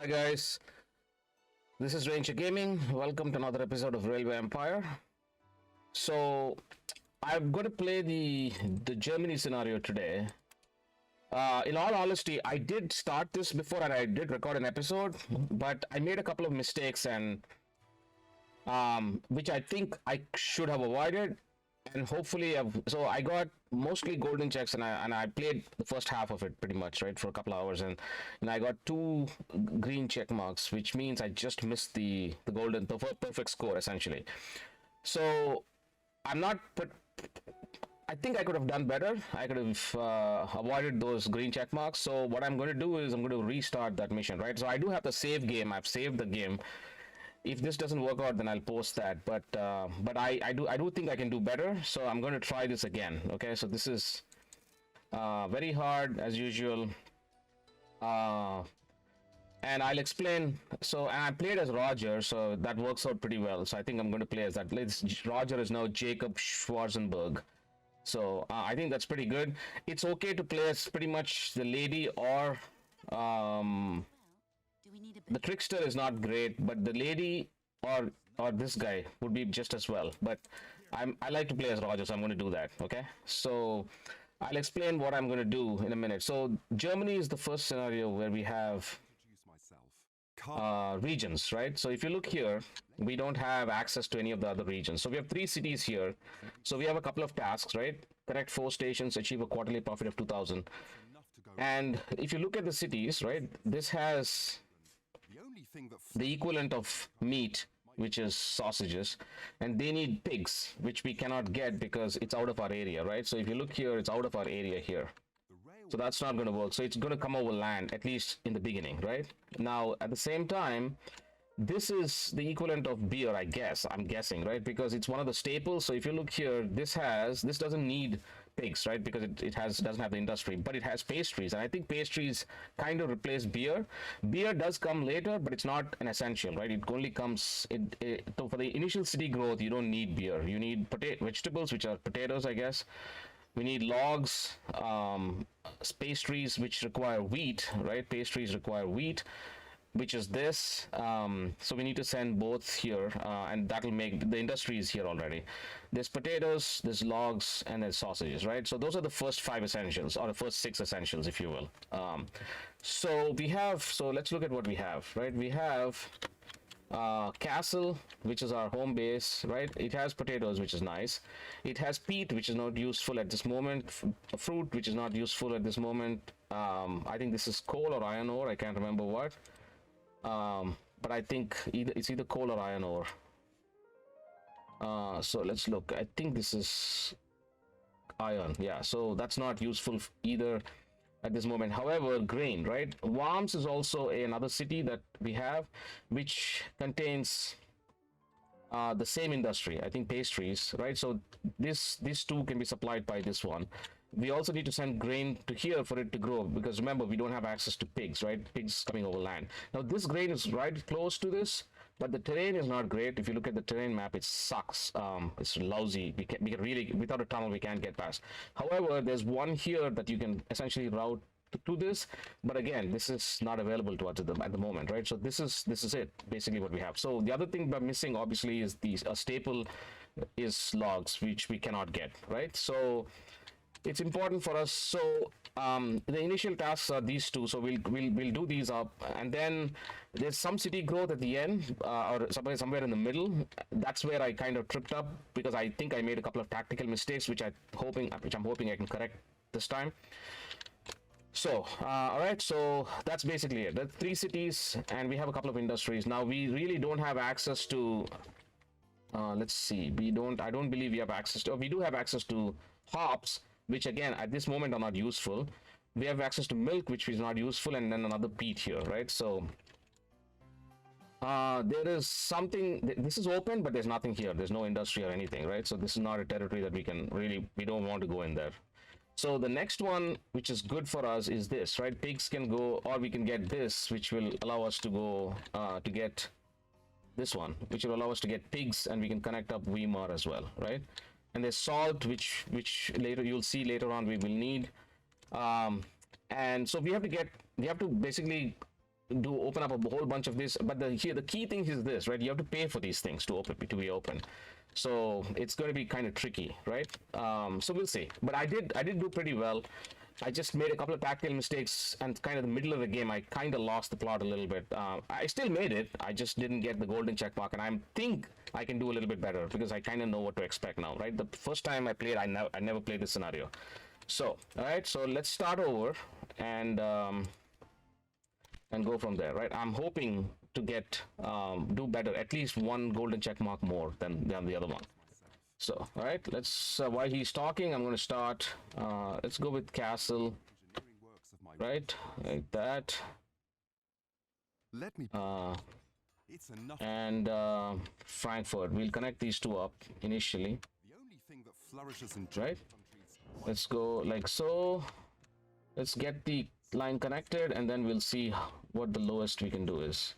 Hi guys, this is Ranger Gaming. Welcome to another episode of Railway Empire. So I'm going to play the Germany scenario today. In all honesty, I did start this before and I did record an episode, but I made a couple of mistakes and which I think I should have avoided. And hopefully, so I got mostly golden checks, and I played the first half of it pretty much right for a couple of hours, and I got two green check marks, which means I just missed the perfect score essentially. So I'm not, but I think I could have done better. I could have avoided those green check marks. So what I'm going to do is I'm going to restart that mission, right? So I do have the save game. I've saved the game. If this doesn't work out, then I'll post that. But I do think I can do better. So I'm going to try this again. Okay, so this is very hard as usual. And I'll explain. So and I played as Roger, so that works out pretty well. So I think I'm going to play as that. Roger is now Jacob Schwarzenberg. So I think that's pretty good. It's okay to play as pretty much the lady or the trickster is not great, but the lady or this guy would be just as well. But I like to play as Roger, so I'm going to do that. Okay, so I'll explain what I'm going to do in a minute. So Germany is the first scenario where we have regions, right? So if you look here, we don't have access to any of the other regions. So we have 3 cities here. So we have a couple of tasks, right? Connect 4 stations, achieve a quarterly profit of 2,000. And if you look at the cities, right, this has the equivalent of meat, which is sausages, and they need pigs, which we cannot get because it's out of our area, right? So if you look here, it's out of our area here. So that's not going to work. So it's going to come over land, at least in the beginning, right? Now, at the same time, this is the equivalent of beer, I guess. I'm guessing, right? Because it's one of the staples. So if you look here, this doesn't need pigs, right? Because it doesn't have the industry, but it has pastries, and I think pastries kind of replace beer. Beer does come later, but it's not an essential, right? It only comes so for the initial city growth, you don't need beer. You need vegetables, which are potatoes, I guess. We need logs, pastries, which require wheat, right? Pastries require wheat, which is this. So we need to send both here, and that'll make the industry is here already. There's potatoes, there's logs, and there's sausages, right? So those are the first 5 essentials, or the first 6 essentials, if you will. So let's look at what we have, right? We have castle, which is our home base, right? It has potatoes, which is nice. It has peat, which is not useful at this moment. Fruit, which is not useful at this moment. I think this is coal or iron ore, I can't remember what. But I think it's either coal or iron ore. So let's look. I think this is iron. Yeah, so that's not useful either at this moment. However, grain, right? Worms is also another city that we have, which contains the same industry. I think pastries, right? So these two can be supplied by this one. We also need to send grain to here for it to grow, because remember, we don't have access to pigs, right? Pigs coming over land. Now this grain is right close to this, but the terrain is not great. If you look at the terrain map, it sucks. It's lousy. We can really, without a tunnel, we can't get past. However, there's one here that you can essentially route to this, but again, this is not available to us at the moment, right? So this is it, basically what we have. So the other thing we're missing, obviously, is a staple is logs, which we cannot get, right? So it's important for us. So the initial tasks are these two, so we'll do these up, and then there's some city growth at the end, or somewhere in the middle. That's where I kind of tripped up, because I think I made a couple of tactical mistakes, which I'm hoping I can correct this time. So all right, so that's basically it. That's 3 cities, and we have a couple of industries. Now we really don't have access to let's see, I don't believe we have access to, we do have access to hops, which again at this moment are not useful. We have access to milk, which is not useful, and then another peat here, right? So there is something, this is open, but there's nothing here. There's no industry or anything, right? So this is not a territory that we don't want to go in there. So the next one, which is good for us, is this, right? Pigs can go, or we can get this, which will allow us to go to get this one, which will allow us to get pigs, and we can connect up Weimar as well, right? And there's salt, which later you'll see later on we will need. And so we have to basically do open up a whole bunch of this. But the key thing is this, right? You have to pay for these things to be open. So it's going to be kind of tricky, right? So we'll see. But I did do pretty well. I just made a couple of tactical mistakes, and kind of the middle of the game, I kind of lost the plot a little bit. I still made it. I just didn't get the golden check mark, and I think I can do a little bit better because I kind of know what to expect now, right? The first time I played, I never played this scenario. So, all right, so let's start over and go from there, right? I'm hoping to get do better, at least one golden check mark more than the other one. So, all right, let's while he's talking, I'm going to start. Let's go with castle, right? Like that. Let me. It's enough. And Frankfurt. We'll connect these two up initially, The only thing that flourishes in right? Let's go like so. Let's get the line connected, and then we'll see what the lowest we can do is.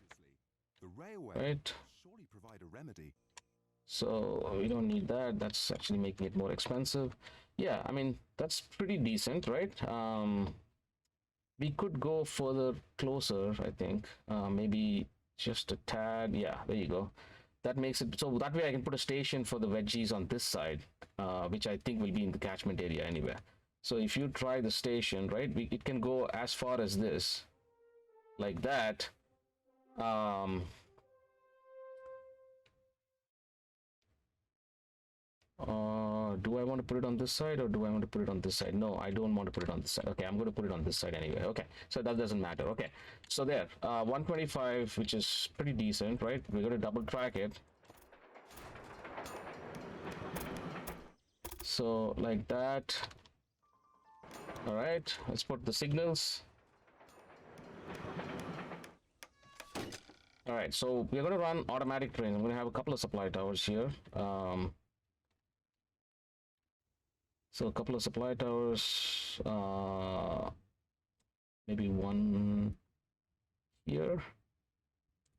the railway Right. surely provide a remedy. So we don't need that. That's actually making it more expensive. Yeah, I mean, that's pretty decent, right? We could go further closer, I think. Maybe just a tad. Yeah, there you go. That makes it so that way I can put a station for the veggies on this side, which I think will be in the catchment area anyway. So if you try the station, right, it can go as far as this, like that. Do I want to put it on this side, or do I want to put it on this side? No, I don't want to put it on this side. Okay, I'm going to put it on this side anyway. Okay, so that doesn't matter. Okay, so there, 125, which is pretty decent, right? We're going to double track it. So like that. All right, let's put the signals. All right, so we're going to run automatic trains. I'm going to have a couple of supply towers here. So a couple of supply towers, maybe one here,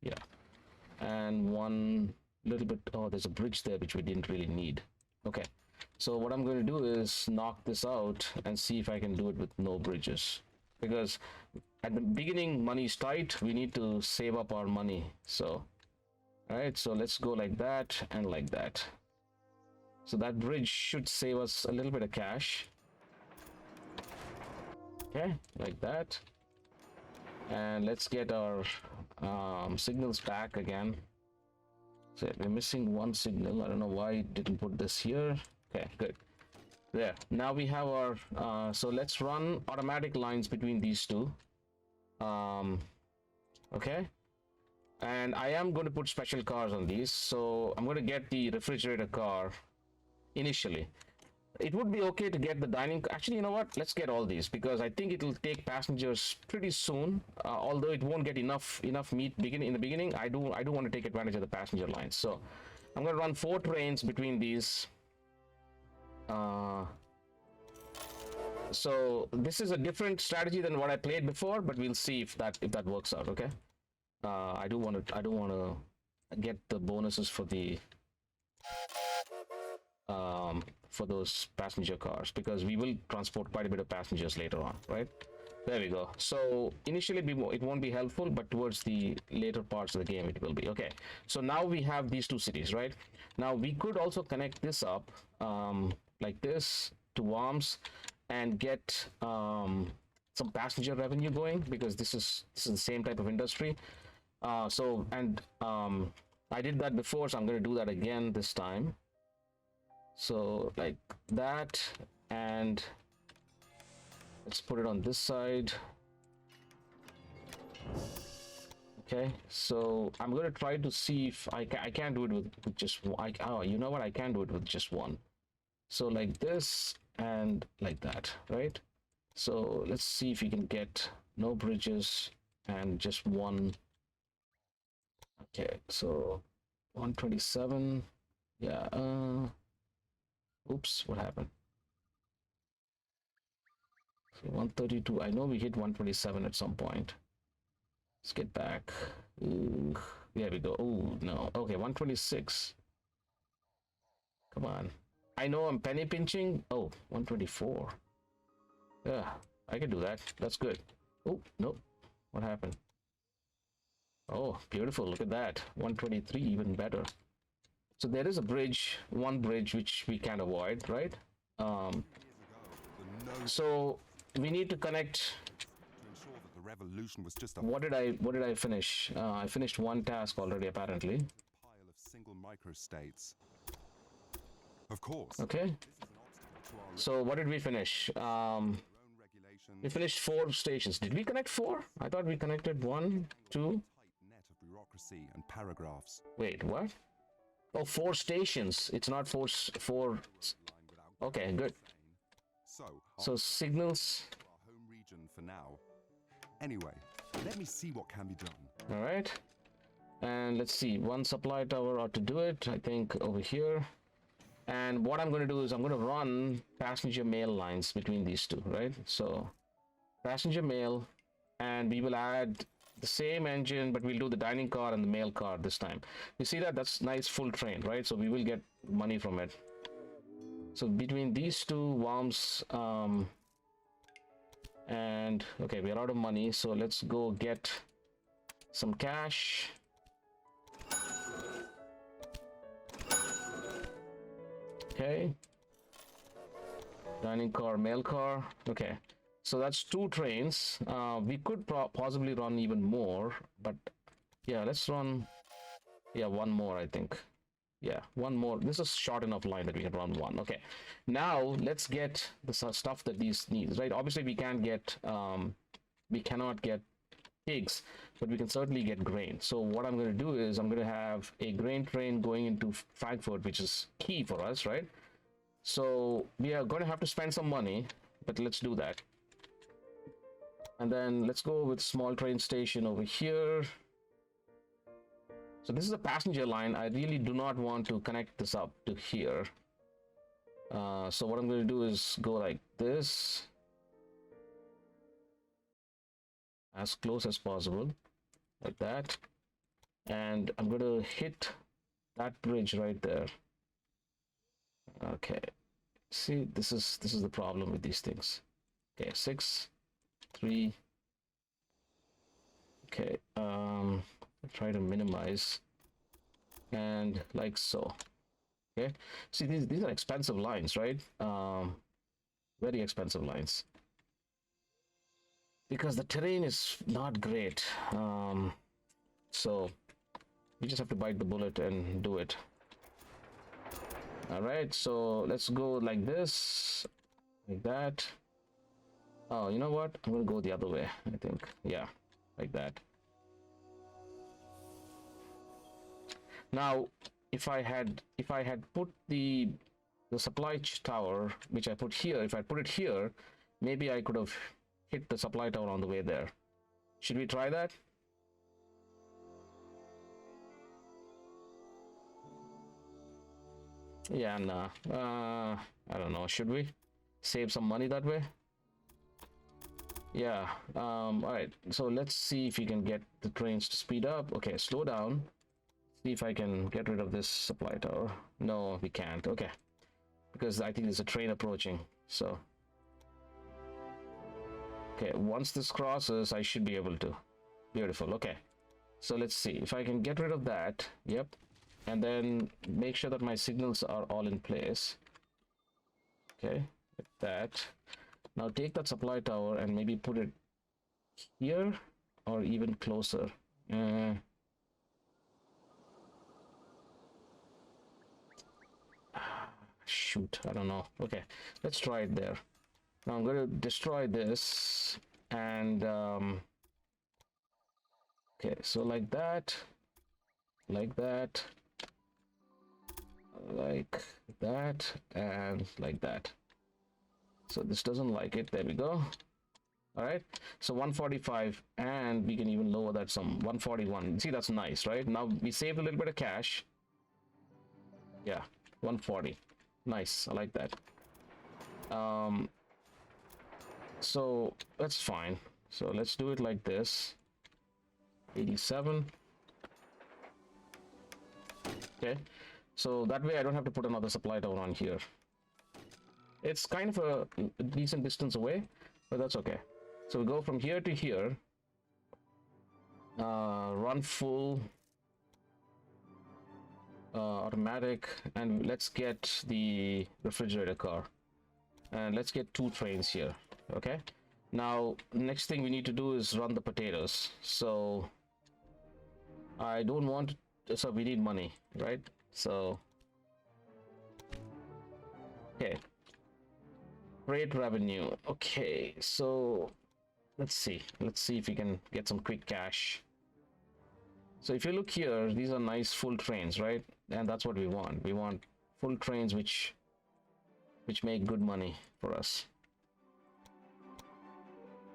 yeah, and one little bit. Oh, there's a bridge there which we didn't really need. Okay, so what I'm going to do is knock this out and see if I can do it with no bridges, because at the beginning money is tight. We need to save up our money. So, all right, so let's go like that and like that. So that bridge should save us a little bit of cash. Okay, like that. And let's get our signals back again. So we're missing one signal. I don't know why it didn't put this here. Okay, good. There. Now we have our... so let's run automatic lines between these two. Okay. And I am going to put special cars on these. So I'm going to get the refrigerator car initially. It would be okay to get the dining. Actually, you know what? Let's get all these, because I think it will take passengers pretty soon. Although it won't get enough meat in the beginning. I do want to take advantage of the passenger lines. So I'm going to run 4 trains between these. So this is a different strategy than what I played before, but we'll see if that works out. Okay. I do want to get the bonuses for the for those passenger cars, because we will transport quite a bit of passengers later on, right? There we go. So initially it won't be helpful, but towards the later parts of the game it will be. Okay, so now we have these 2 cities, right? Now we could also connect this up like this to Worms and get some passenger revenue going, because this is the same type of industry. I did that before, so I'm going to do that again this time. So like that, and let's put it on this side. Okay, so I'm going to try to see if I can't do it with just one. Oh, you know what? I can do it with just one. So like this and like that, right? So let's see if we can get no bridges and just one. Okay, so 127. Yeah. Oops, what happened? So 132. I know we hit 127 at some point. Let's get back. Ooh, there we go. Oh no. Okay, 126. Come on. I know I'm penny pinching. Oh, 124. Yeah, I can do that. That's good. Oh, nope. What happened? Oh, beautiful. Look at that. 123, even better. So there is a bridge, one bridge which we can't avoid, right? Um, The no so we need to connect. to ensure that the revolution was just a What did I finish? I finished one task already, apparently. pile of single microstates. Of course, Okay. this is an obstacle to our So what did we finish? own regulations. We finished 4 stations. Did we connect 4? I thought we connected 1, 2. Tight net of bureaucracy and paragraphs. Wait, what? Oh, 4 stations. It's not four. Line without Okay, good. So, So signals. our home region for now. Anyway, let me see what can be done. All right. And let's see. One supply tower ought to do it. I think over here. And what I'm going to do is I'm going to run passenger mail lines between these two, right? So passenger mail, and we will add the same engine, but we'll do the dining car and the mail car this time. You see that? That's nice full train, right? So we will get money from it. So between these two worms, and okay, we're out of money, so let's go get some cash. Okay, dining car, mail car. Okay, so that's 2 trains. We could possibly run even more, but yeah, let's run, yeah, one more, I think. Yeah, one more. This is short enough line that we can run one. Okay, now let's get the stuff that these needs, right? Obviously we can't get we cannot get pigs, but we can certainly get grain. So what I'm going to do is I'm going to have a grain train going into Frankfurt, which is key for us, right? So we are going to have to spend some money, but let's do that. And then let's go with small train station over here. So this is a passenger line. I really do not want to connect this up to here. So what I'm going to do is go like this, as close as possible, like that. And I'm going to hit that bridge right there. Okay. See, this is the problem with these things. Okay, 6, 3. Okay, try to minimize, and like so. Okay, see, these are expensive lines, right? Very expensive lines, because the terrain is not great. So we just have to bite the bullet and do it. All right, so let's go like this, like that. Oh, you know what? I'm gonna go the other way, I think. Yeah, like that. Now, if I had put the supply tower, which I put here, if I put it here, maybe I could have hit the supply tower on the way there. Should we try that? Yeah, nah. I don't know. Should we save some money that way? Yeah. All right. So let's see if we can get the trains to speed up. Okay, slow down. See if I can get rid of this supply tower. No, we can't. Okay, because I think there's a train approaching. So okay, once this crosses, I should be able to. Beautiful. Okay, so let's see if I can get rid of that. Yep. And then make sure that my signals are all in place. Okay, like that. Now take that supply tower and maybe put it here or even closer. Shoot, I don't know. Okay, let's try it there. Now I'm going to destroy this, and okay, so like that, like that, like that, and like that. So this doesn't like it. There we go. All right, so 145, and we can even lower that some, 141. See, that's nice, right? Now we saved a little bit of cash. Yeah, 140. Nice, I like that. So that's fine. So let's do it like this. 87. Okay, so that way I don't have to put another supply tower on here. It's kind of a decent distance away, but that's okay. So we go from here to here. run full automatic, and let's get the refrigerator car, and let's get 2 trains here. Okay, now next thing we need to do is run the potatoes. So I don't want so we need money, right? So okay, freight revenue. Okay, so let's see if we can get some quick cash. So if you look here, these are nice full trains, right? And that's what we want. We want full trains which make good money for us.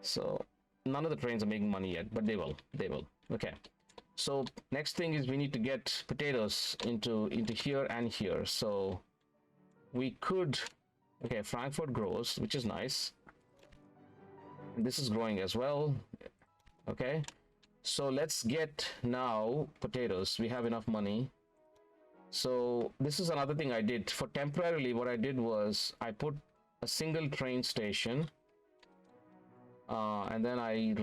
So none of the trains are making money yet, but they will. Okay, so next thing is we need to get potatoes into here and here. So we could, okay, Frankfurt grows, which is nice. This is growing as well. Okay, so let's get now potatoes. We have enough money. So this is another thing I did for temporarily. What I did was I put a single train station, and then I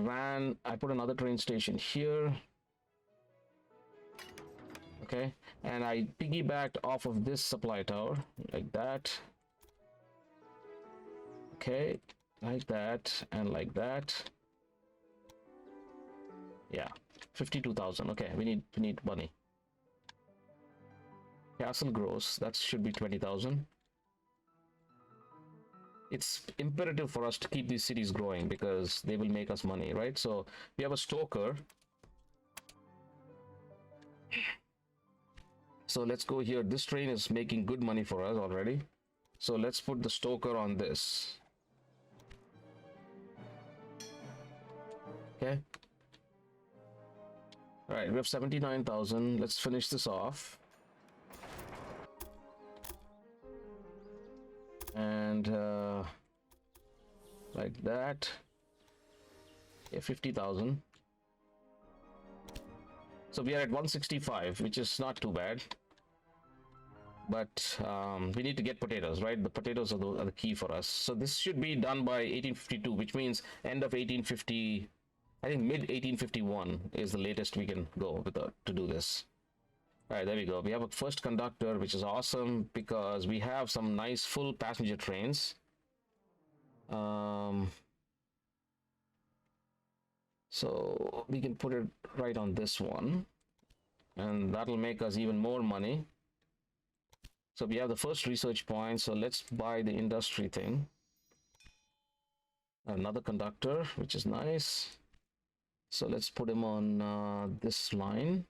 put another train station here. Okay, and I piggybacked off of this supply tower like that. Okay, like that and like that. Yeah, 52,000. Okay, we need money. Castle grows. That should be 20,000. It's imperative for us to keep these cities growing because they will make us money, right? So we have a stoker. So let's go here. This train is making good money for us already. So let's put the stoker on this. Okay. All right, we have 79,000. Let's finish this off. And like that. Yeah, 50,000. So we are at 165, which is not too bad. But we need to get potatoes, right? The potatoes are the key for us. So this should be done by 1852, which means end of 1850. I think mid 1851 is the latest we can go with to do this. All right, there we go. We have a first conductor, which is awesome because we have some nice full passenger trains. So we can put it right on this one, and that'll make us even more money. So we have the first research point. So let's buy the industry thing. Another conductor, which is nice. So let's put him on this line.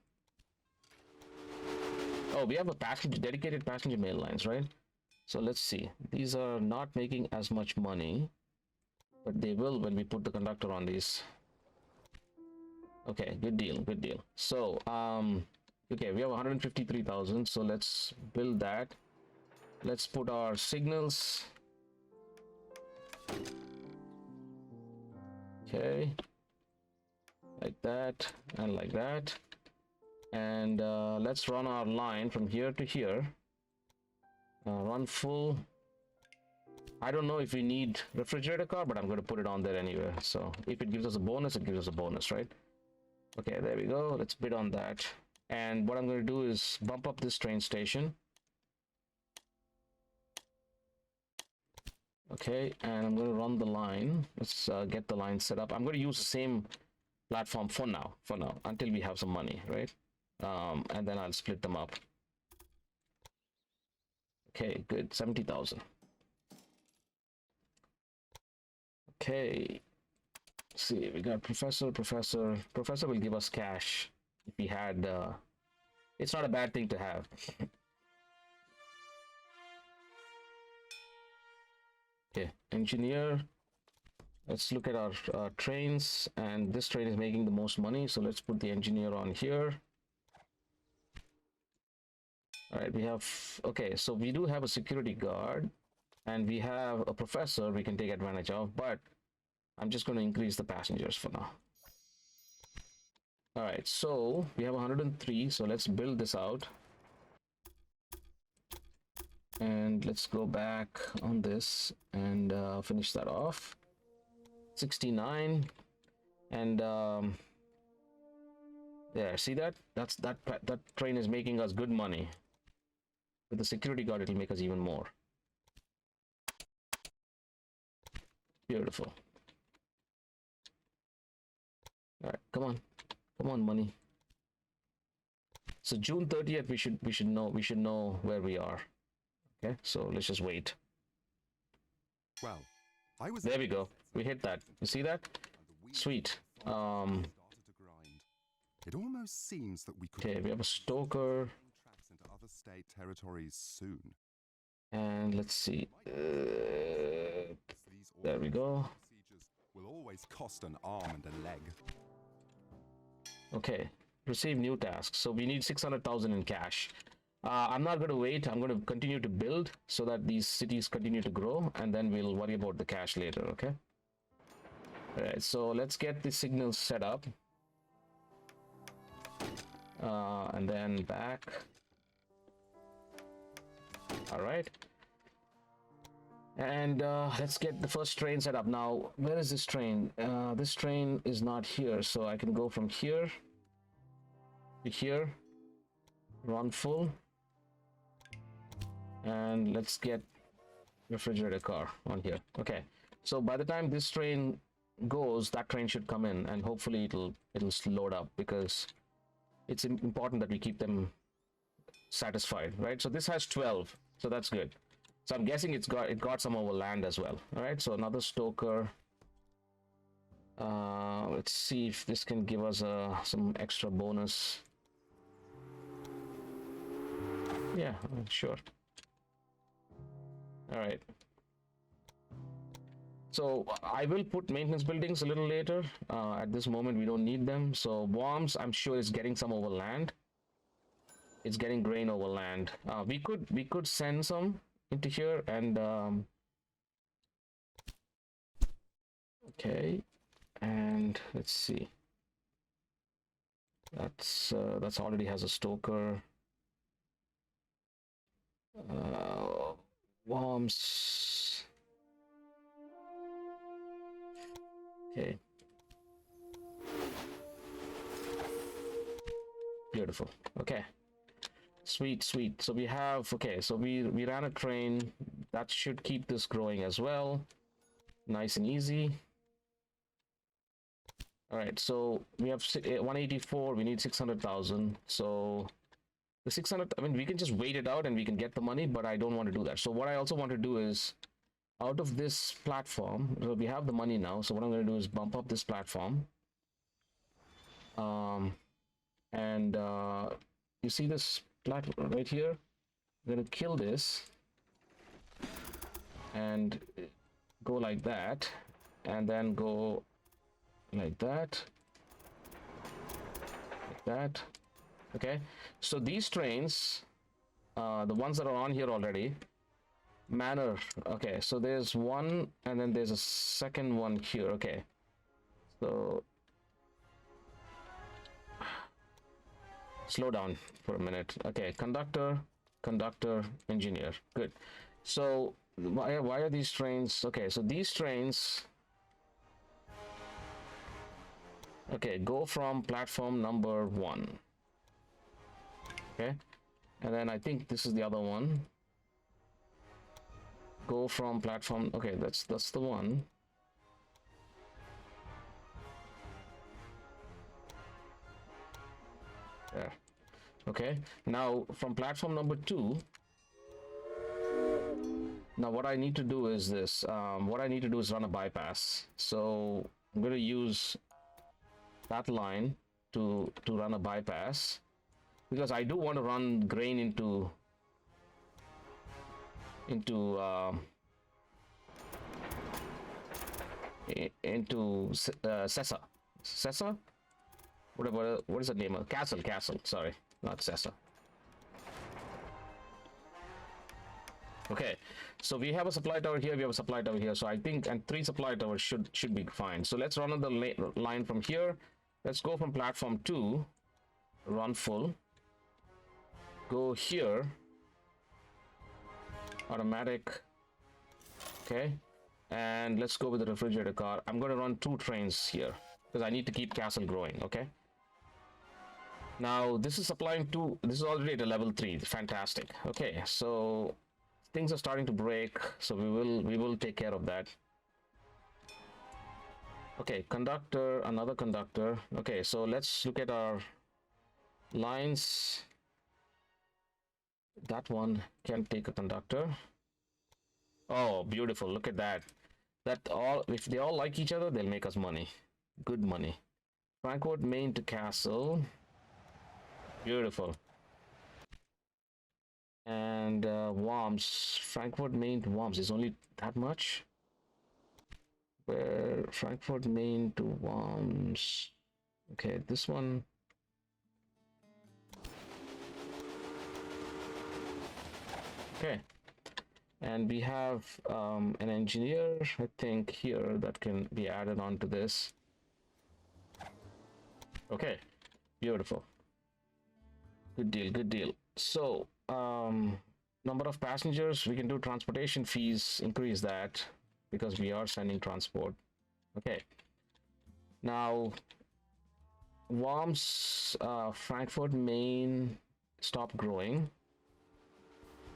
Oh, we have a dedicated passenger mail lines, right? So let's see. These are not making as much money, but they will when we put the conductor on these. Okay, good deal. So, okay, we have 153,000. So let's build that. Let's put our signals. Okay, like that and like that. And let's run our line from here to here. Run full. I don't know if we need refrigerator car, but I'm going to put it on there anyway. So if it gives us a bonus, it gives us a bonus, right? Okay, there we go. Let's bid on that. And what I'm going to do is bump up this train station. Okay, and I'm going to run the line. Let's get the line set up. I'm going to use the same platform for now, until we have some money, right? And then I'll split them up. Okay, good. 70,000. Okay. Let's see, we got professor will give us cash if we had it's not a bad thing to have. Okay, engineer. Let's look at our trains, and this train is making the most money, so let's put the engineer on here. All right, we have, okay, so we do have a security guard, and we have a professor we can take advantage of, but I'm just going to increase the passengers for now. All right, so we have 103, so let's build this out. And let's go back on this and finish that off. 69. And There, see that? That train is making us good money. With the security guard, it'll make us even more. Beautiful. All right, come on, money. So June 30th, we should know where we are. Okay, so let's just wait. Well, I was There we go. We hit that. You see that? Sweet. It almost seems that we could Okay, we have a stoker. tracks into other state territories soon. And let's see. These There we go. procedures will always cost an arm and a leg. Okay, receive new tasks. So we need 600,000 in cash. I'm not going to wait. I'm going to continue to build so that these cities continue to grow, and then we'll worry about the cash later. Okay. All right. So let's get the signals set up, and then back. All right. And let's get the first train set up. Now, where is this train? This train is not here, so I can go from here to here, run full, and let's get refrigerator car on here. Okay, so by the time this train goes, that train should come in, and hopefully it'll load up, because it's important that we keep them satisfied, right? So this has 12, so that's good. So I'm guessing it got some over land as well. All right, so another stoker. Let's see if this can give us some extra bonus. Yeah, sure. All right. So I will put maintenance buildings a little later. At this moment, we don't need them. So bombs, I'm sure, is getting some over land. It's getting grain over land. We could send some into here, and okay, and let's see. That's already has a stoker. Bombs. Okay. Beautiful. Okay. Sweet, sweet. So we have, okay, so we ran a train that should keep this growing as well. Nice and easy. All right, so we have 184. We need 600,000. So the 600, I mean, we can just wait it out and we can get the money, but I don't want to do that. So what I also want to do is, out of this platform, so we have the money now. So what I'm going to do is bump up this platform. And you see this platform right here? I'm going to kill this and go like that, and then go like that, like that. Okay, so these trains, the ones that are on here already, manor. Okay, so there's one, and then there's a second one here. Okay, so slow down for a minute. Okay, conductor, engineer. Good. So why are these trains? Okay, so these trains, okay, go from platform number 1. Okay, and then I think this is the other one. Go from platform, okay, that's the one. There. Okay, now from platform number 2, now what I need to do is this. What I need to do is run a bypass. So I'm going to use that line to run a bypass, because I do want to run grain into Sessa. Sessa? What is the name of Castle? Sorry, not Sessa. Okay, so we have a supply tower here. We have a supply tower here. So I think, and 3 supply towers should be fine. So let's run on the line from here. Let's go from platform 2, run full. Go here, automatic. Okay, and let's go with the refrigerator car. I'm going to run 2 trains here because I need to keep castle growing. Okay, Now this is supplying to, this is already at a level 3. Fantastic. Okay, so things are starting to break, so we will take care of that. Okay, conductor, another conductor. Okay, so let's look at our lines. That one can take a conductor. Oh, beautiful. Look at that. That all, if they all like each other, they'll make us money. Good money. Frankfurt Main to Castle. Beautiful. And Worms. Frankfurt Main to Worms is only that much? Where Frankfurt Main to Worms. Okay, this one. Okay. And we have an engineer, I think, here that can be added on to this. Okay, beautiful. Good deal, good deal. So, number of passengers, we can do transportation fees, increase that because we are sending transport. Okay. Now, Worms, Frankfurt Main, stop growing.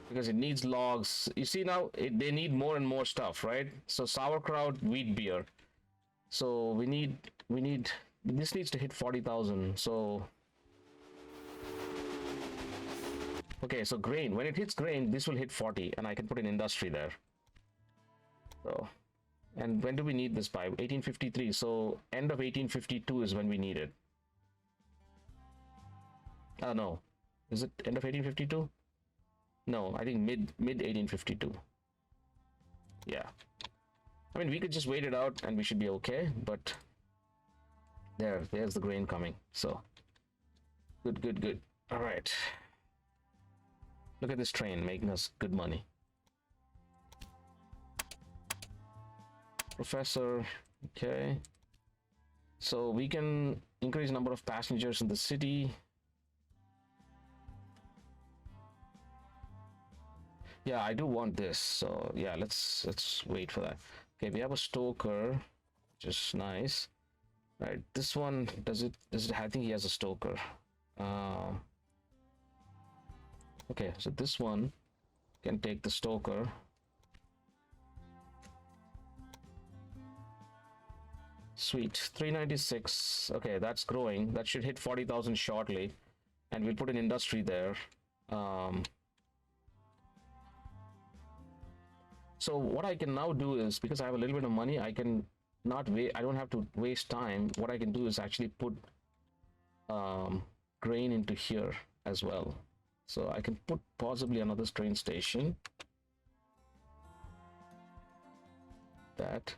Because it needs logs. You see now, they need more and more stuff, right? So sauerkraut, wheat beer. So we need, this needs to hit 40,000. So, okay, so grain, when it hits grain, this will hit 40 and I can put an industry there. So, and when do we need this by? 1853. So end of 1852 is when we need it. Oh no, is it end of 1852? No, I think mid 1852. Yeah, I mean we could just wait it out and we should be okay. But there's the grain coming. So good. All right. Look at this train making us good money. Professor. Okay. So we can increase number of passengers in the city. Yeah, I do want this. So yeah, let's wait for that. Okay, we have a stoker, which is nice. Right, this one does it? I think he has a stoker. Okay, so this one can take the stoker. Sweet, 396. Okay, that's growing. That should hit 40,000 shortly, and we'll put an industry there. So what I can now do is, because I have a little bit of money, I can not wait. I don't have to waste time. What I can do is actually put grain into here as well. So I can put possibly another train station. That.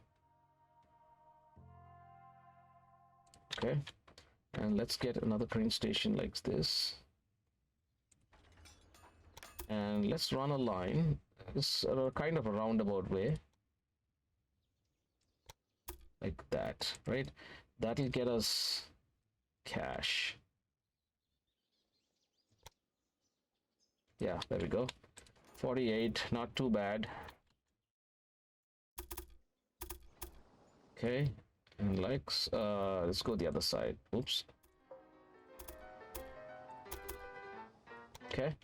Okay. And let's get another train station like this. And let's run a line. It's kind of a roundabout way. Like that, right? That'll get us cash. Yeah, there we go. 48, not too bad. Okay, and let's go the other side. Oops. Okay.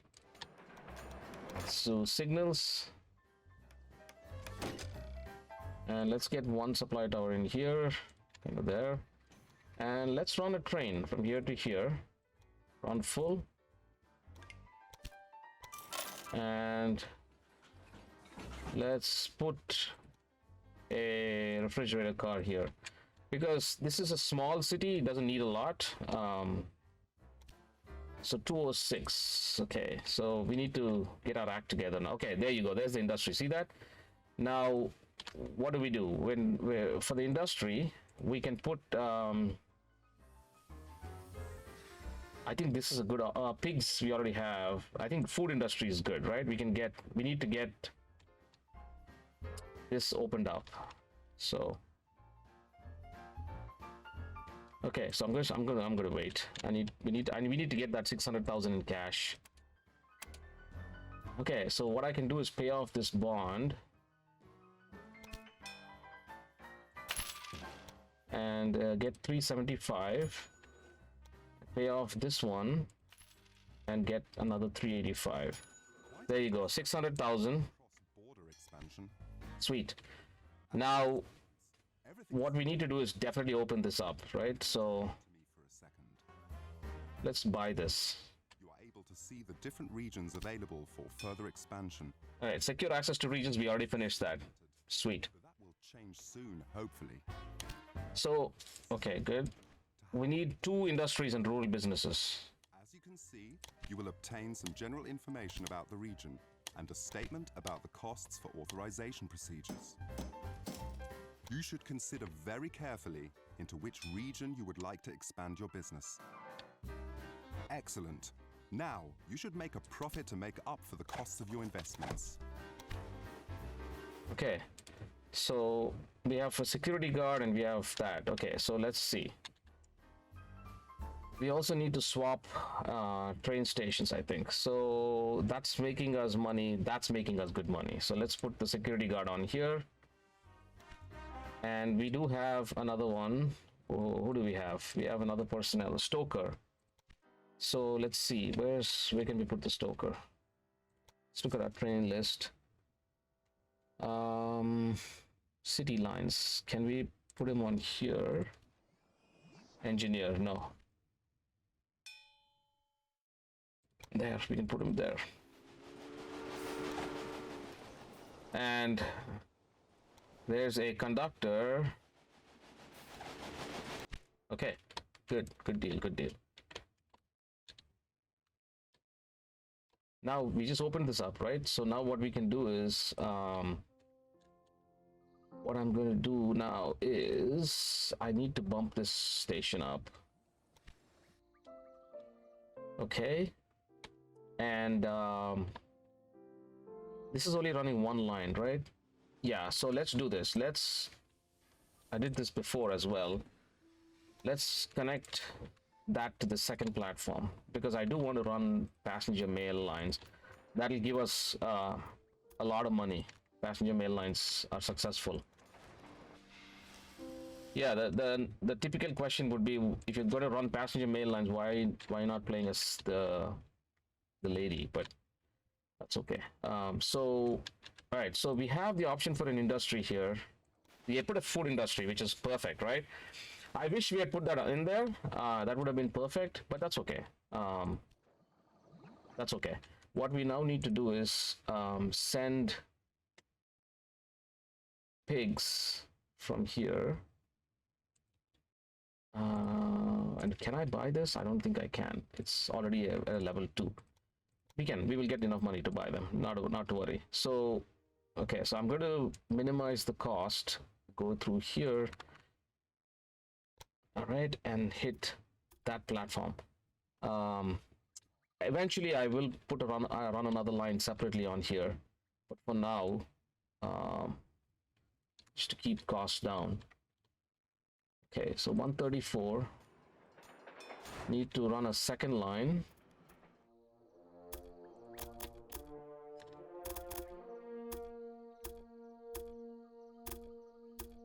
So signals. And let's get one supply tower in here, kind of there. And let's run a train from here to here. Run full. And let's put a refrigerator car here, because this is a small city, it doesn't need a lot. So 206. Okay, so we need to get our act together now. Okay, there you go, there's the industry. See that? Now what do we do when for the industry? We can put I think this is a good pigs we already have. I think food industry is good, right? We need to get this opened up. So okay, so I'm gonna wait. We need to get that 600,000 in cash. Okay, so what I can do is pay off this bond and get 375. pay off this one and get another 385. There you go, 600,000. Cross-border expansion. Sweet. Now, Everything what we need to do is definitely open this up, right? So to me for a second. let's buy this. You are able to see the different regions available for further expansion. All right, secure access to regions. We already finished that. Sweet. But that will change soon, hopefully. So, okay, good. We need 2 industries and rural businesses. As you can see, you will obtain some general information about the region and a statement about the costs for authorization procedures. You should consider very carefully into which region you would like to expand your business. Excellent. Now, you should make a profit to make up for the costs of your investments. Okay, so we have a security guard and we have that. Okay, so let's see. We also need to swap train stations, I think. So that's making us money. That's making us good money. So let's put the security guard on here. And we do have another one. Who do we have? We have another personnel, a stoker. So let's see, where can we put the stoker? Let's look at our train list. City lines. Can we put him on here? Engineer, no. There, we can put him there. And there's a conductor. Okay, good deal, good deal. Now we just opened this up, right? So now what we can do is, what I'm going to do now is I need to bump this station up. Okay. And this is only running 1 line, right? Yeah, so let's do this. I did this before as well. Let's connect that to the second platform because I do want to run passenger mail lines. That'll give us a lot of money. Passenger mail lines are successful. Yeah, the typical question would be, if you're going to run passenger mail lines, why not playing as the lady? But that's okay. So all right, so we have the option for an industry here. We put a food industry, which is perfect, right? I wish we had put that in there. That would have been perfect, but that's okay. That's okay. What we now need to do is send pigs from here. And can I buy this? I don't think I can. It's already a level 2. We will get enough money to buy them. Not to worry. So, okay, so I'm going to minimize the cost. Go through here. All right, and hit that platform. Eventually I will run another line separately on here, but for now, just to keep costs down. Okay, so 134. Need to run a second line.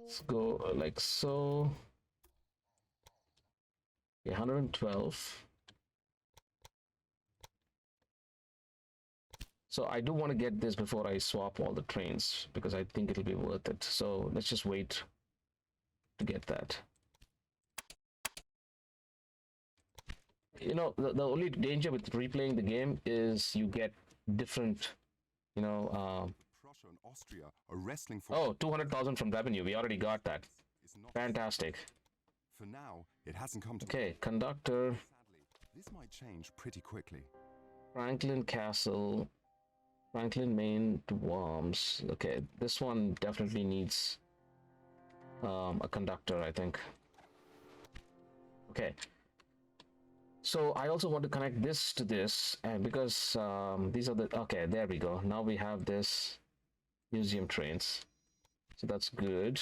Let's go like so. 112. So I do want to get this before I swap all the trains because I think it'll be worth it. So let's just wait to get that. You know, the only danger with replaying the game is you get different, Prussia and Austria are wrestling for. Oh, 200,000 from revenue. We already got that. Is not Fantastic. For now, it hasn't come to. Okay, conductor, Sadly, this might change pretty quickly. Franklin Castle, Franklin, Maine to Worms. Okay, this one definitely needs a conductor, I think. Okay. So I also want to connect this to this, and because these are the, okay, there we go. Now we have this museum trains. So that's good.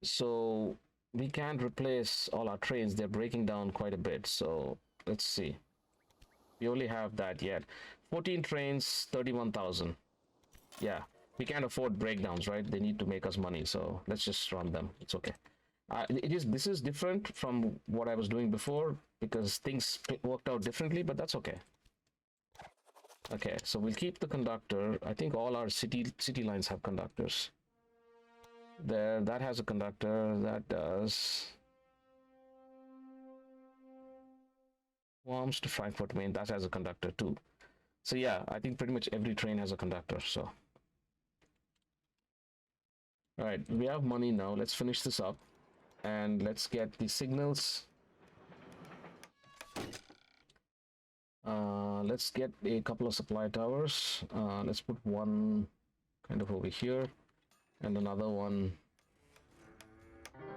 So we can't replace all our trains. They're breaking down quite a bit. So let's see. We only have that yet. 14 trains, 31,000. Yeah, we can't afford breakdowns, right? They need to make us money. So let's just run them. It's okay. This is different from what I was doing before because things worked out differently, but that's okay. Okay, so we'll keep the conductor. I think all our city lines have conductors. There, that has a conductor. That does. Worms to Frankfurt Main, that has a conductor too. So yeah, I think pretty much every train has a conductor. So, all right, we have money now. Let's finish this up, and let's get the signals. Let's get a couple of supply towers. Let's put one kind of over here, and another one.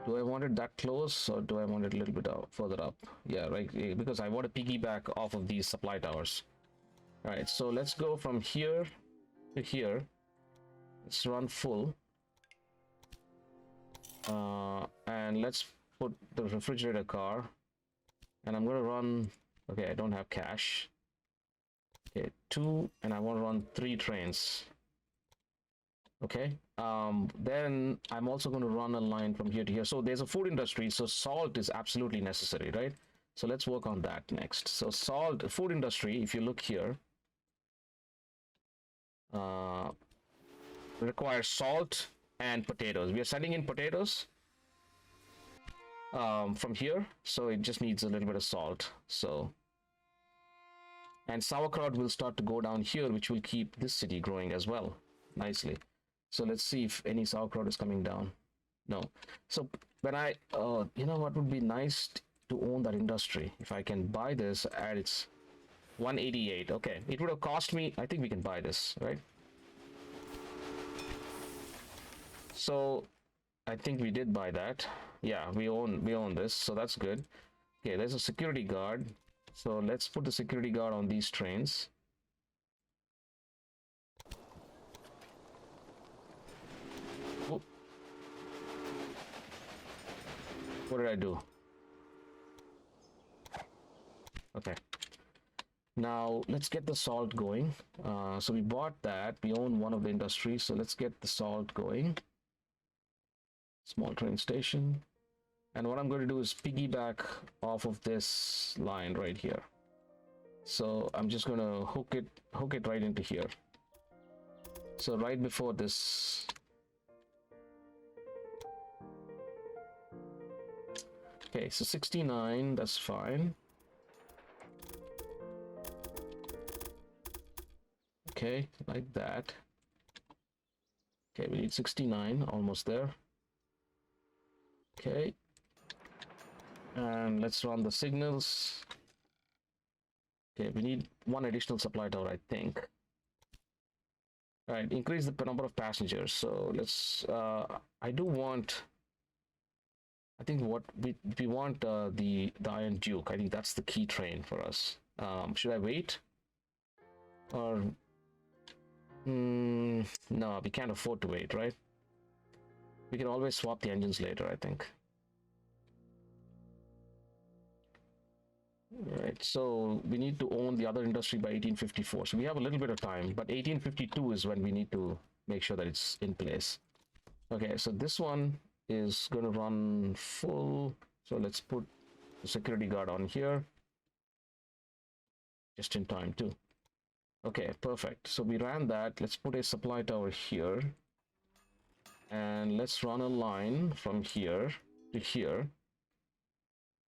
Do I want it that close, or do I want it a little bit further up? Yeah, right, because I want to piggyback off of these supply towers. All right, so let's go from here to here. Let's run full. And let's put the refrigerator car. And I'm going to run... Okay, I don't have cash. Okay, 2, and I want to run 3 trains. Okay, then I'm also going to run a line from here to here. So there's a food industry, so salt is absolutely necessary, right? So let's work on that next. So salt, food industry, if you look here, requires salt and potatoes. We are sending in potatoes from here, so it just needs a little bit of salt. So, and sauerkraut will start to go down here, which will keep this city growing as well nicely. So let's see if any sauerkraut is coming down. No. So when I you know what would be nice to own that industry, if I can buy this at its 188. Okay, it would have cost me, I think we can buy this, right? So I think we did buy that. Yeah, we own this, so that's good. Okay, there's a security guard. So let's put the security guard on these trains. Whoop. What did I do? Okay. Now let's get the salt going. So we bought that. We own one of the industries, so let's get the salt going. Small train station. And what I'm going to do is piggyback off of this line right here. So I'm just going to hook it right into here. So right before this. Okay, so 69, that's fine. Okay, like that. Okay, we need 69, almost there. Okay. And let's run the signals. Okay, we need one additional supply tower, I think. All right, increase the number of passengers. So let's, I do want, I think what we want the Iron Duke. I think that's the key train for us. Should I wait? Or, no, we can't afford to wait, right? We can always swap the engines later, I think. Right, so we need to own the other industry by 1854. So we have a little bit of time, but 1852 is when we need to make sure that it's in place. Okay, so this one is going to run full. So let's put the security guard on here. Just in time too. Okay, perfect. So we ran that. Let's put a supply tower here. And let's run a line from here to here.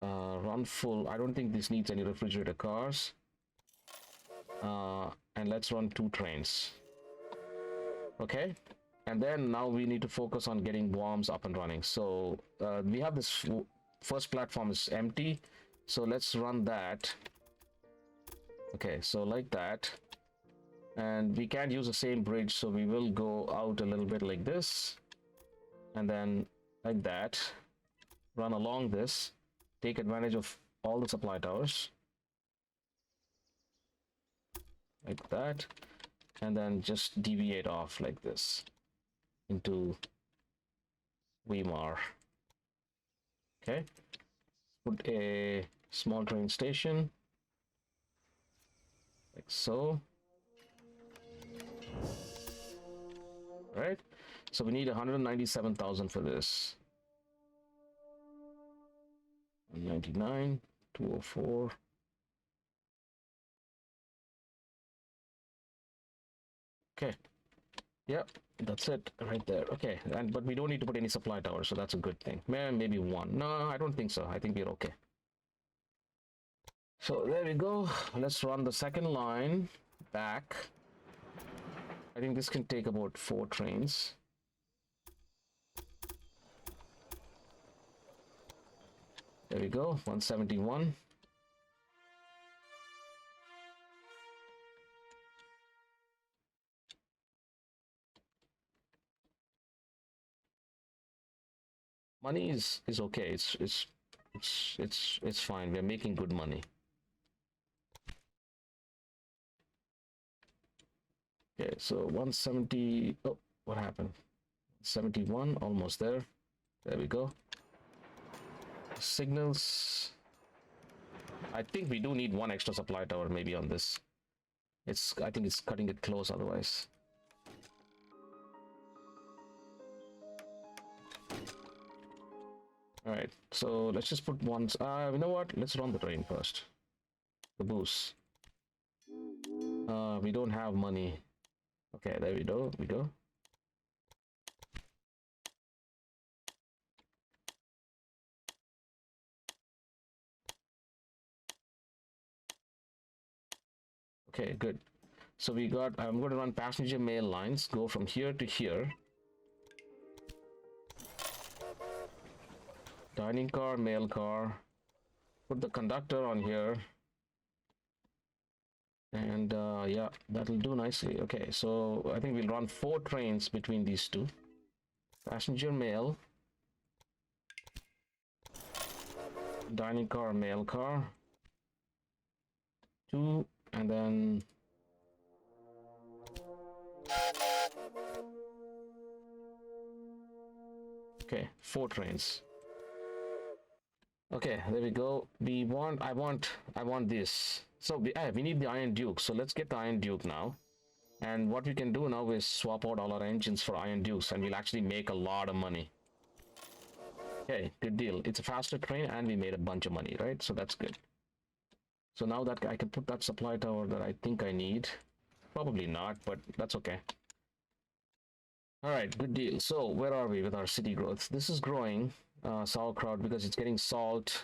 Run full. I don't think this needs any refrigerator cars. And let's run 2 trains. Okay. And then now we need to focus on getting worms up and running. So we have this first platform is empty. So let's run that. Okay, so like that. And we can't use the same bridge, so we will go out a little bit like this. And then like that. Run along this. Take advantage of all the supply towers. Like that. And then just deviate off like this. Into Weimar. Okay. Put a small train station. Like so. Right. So we need 197,000 for this. 199, 204. Okay. Yep, that's it right there. Okay, and but we don't need to put any supply tower, so that's a good thing. Maybe one. No, I don't think so. I think we're okay. So there we go. Let's run the second line back. I think this can take about 4 trains. There we go, 171. Money is okay. It's fine. We're making good money. Okay, so 170. Oh, what happened? 71, almost there. There we go. Signals. I think we do need one extra supply tower maybe on this. I think it's cutting it close otherwise. All right, so let's just put one. You know what? Let's run the train first. The boost. We don't have money. Okay, there we go. We go. Okay, good. So we got. I'm going to run passenger mail lines. Go from here to here. Dining car, mail car. Put the conductor on here. And yeah, that'll do nicely. Okay, so I think we'll run 4 trains between these two. Passenger mail. Dining car, mail car. 2, and then... Okay, 4 trains. Okay, there we go. I want this. So we need the Iron Duke. So let's get the Iron Duke now. And what we can do now is swap out all our engines for Iron Dukes, and we'll actually make a lot of money. Okay, good deal. It's a faster train, and we made a bunch of money, right? So that's good. So now that I can put that supply tower that I think I need. Probably not, but that's okay. All right, good deal. So where are we with our city growth? This is growing. Sauerkraut, because it's getting salt.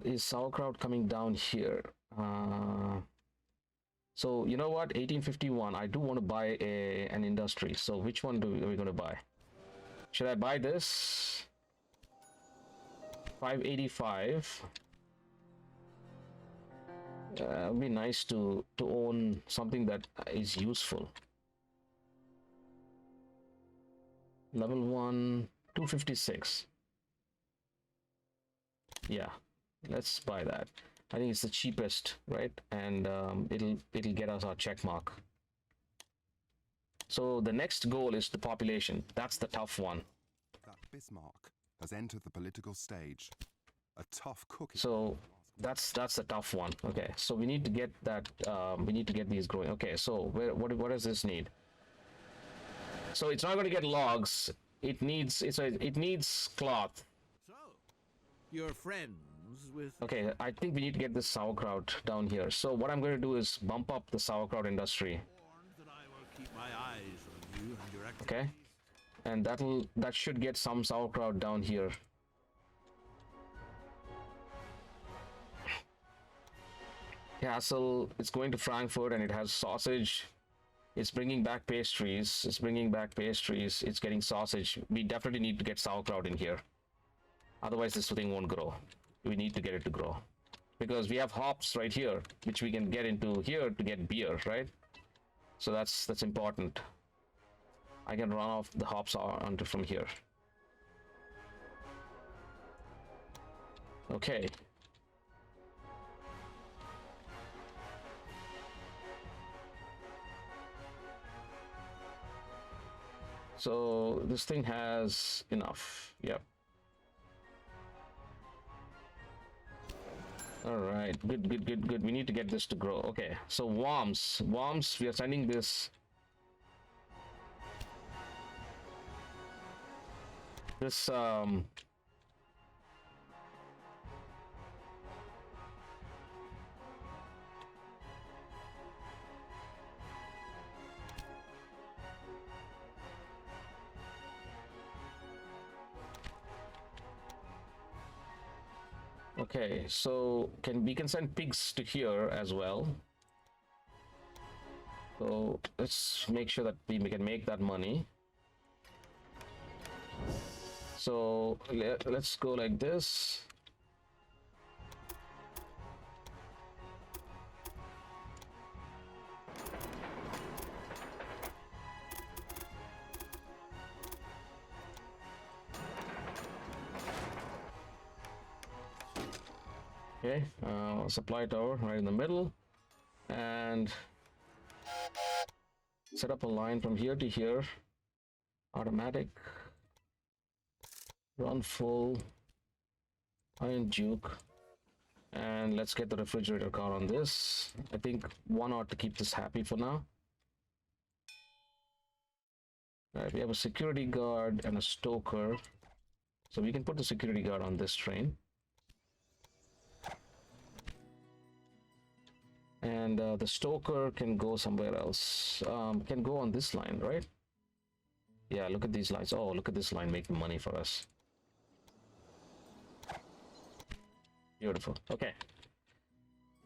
Is sauerkraut coming down here? So you know what, 1851, I do want to buy an industry. So which one are we going to buy? Should I buy this? 585. It'd be nice to own something that is useful. Level 1, 256. Yeah, let's buy that. I think it's the cheapest, right? And it'll get us our check mark. So the next goal is the population. That's the tough one. That Bismarck has entered the political stage. A tough cookie. So that's the tough one. Okay, so we need to get that. We need to get these growing. Okay, so what does this need? So it's not going to get logs. It needs cloth. So, you're friends with... Okay, I think we need to get this sauerkraut down here. So what I'm going to do is bump up the sauerkraut industry. That I will keep my eyes on you and your activities. Okay, and that should get some sauerkraut down here. Castle, it's going to Frankfurt, and it has sausage. It's bringing back pastries. It's getting sausage. We definitely need to get sauerkraut in here. Otherwise, this thing won't grow. We need to get it to grow. Because we have hops right here, which we can get into here to get beer, right? So that's important. I can run off the hops onto from here. Okay. So this thing has enough. Yep. All right. Good. We need to get this to grow. Okay. So worms. We are sending this. Okay, so we can send pigs to here as well. So let's make sure that we can make that money. So let's go like this. Okay, supply tower right in the middle, and set up a line from here to here. Automatic, run full, iron duke, and let's get the refrigerator car on this. I think one ought to keep this happy for now. All right, we have a security guard and a stoker, so we can put the security guard on this train. And the stoker can go somewhere else. Can go on this line, right? Yeah, look at these lines. Oh, look at this line making money for us. Beautiful. Okay.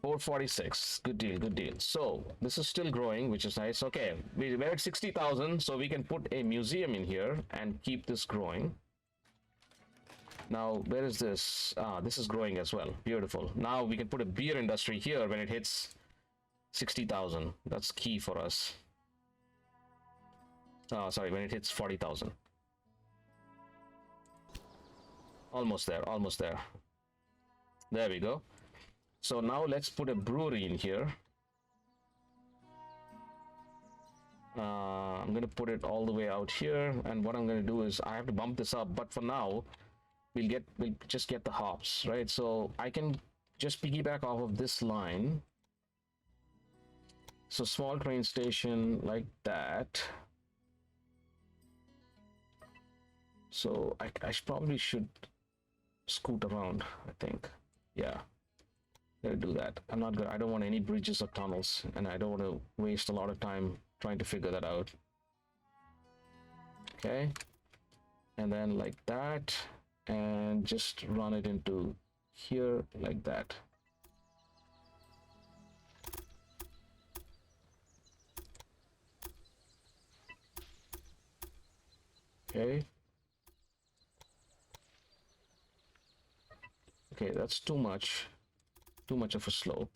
446. Good deal, good deal. So this is still growing, which is nice. Okay, we're at 60,000, so we can put a museum in here and keep this growing. Now, where is this? This is growing as well. Beautiful. Now we can put a beer industry here when it hits 60,000. That's key for us. Sorry, when it hits 40,000. Almost there, almost there. There we go. So now let's put a brewery in here. I'm going to put it all the way out here, and what I'm going to do is I have to bump this up, but for now we'll just get the hops, right? So I can just piggyback off of this line. So small train station like that. So I probably should scoot around, I think. Yeah, gotta do that. I don't want any bridges or tunnels, and I don't want to waste a lot of time trying to figure that out. Okay, and then like that, and just run it into here like that. Okay. Okay, that's too much of a slope.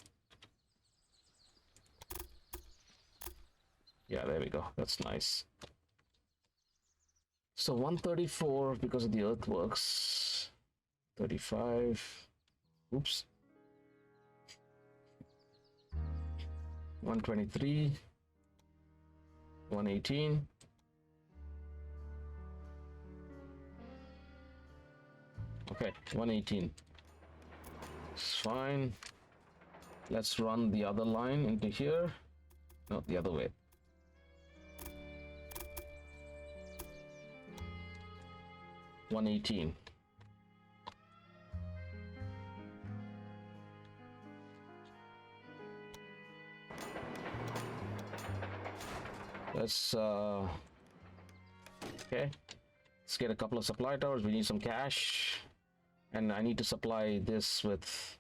Yeah, there we go. That's nice. So 134 because of the earthworks. 35. Oops. 123. 118. Okay, 118. It's fine. Let's run the other line into here. No, the other way. $118. Let's okay. Let's get a couple of supply towers. We need some cash. And I need to supply this with...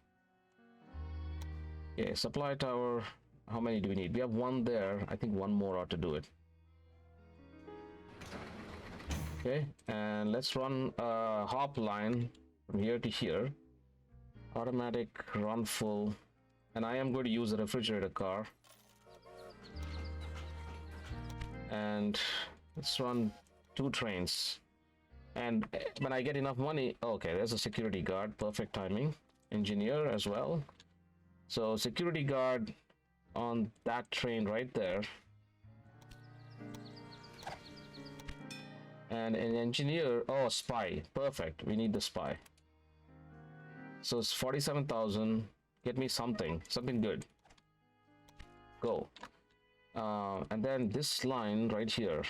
Okay, supply tower. How many do we need? We have one there. I think one more ought to do it. Okay, and let's run a hop line from here to here. Automatic, run full. And I am going to use a refrigerator car. And let's run 2 trains. And when I get enough money... Okay, there's a security guard. Perfect timing. Engineer as well. So security guard on that train right there. And an engineer... Oh, spy. Perfect. We need the spy. So it's 47,000. Get me something. Something good. Go. And then this line right here.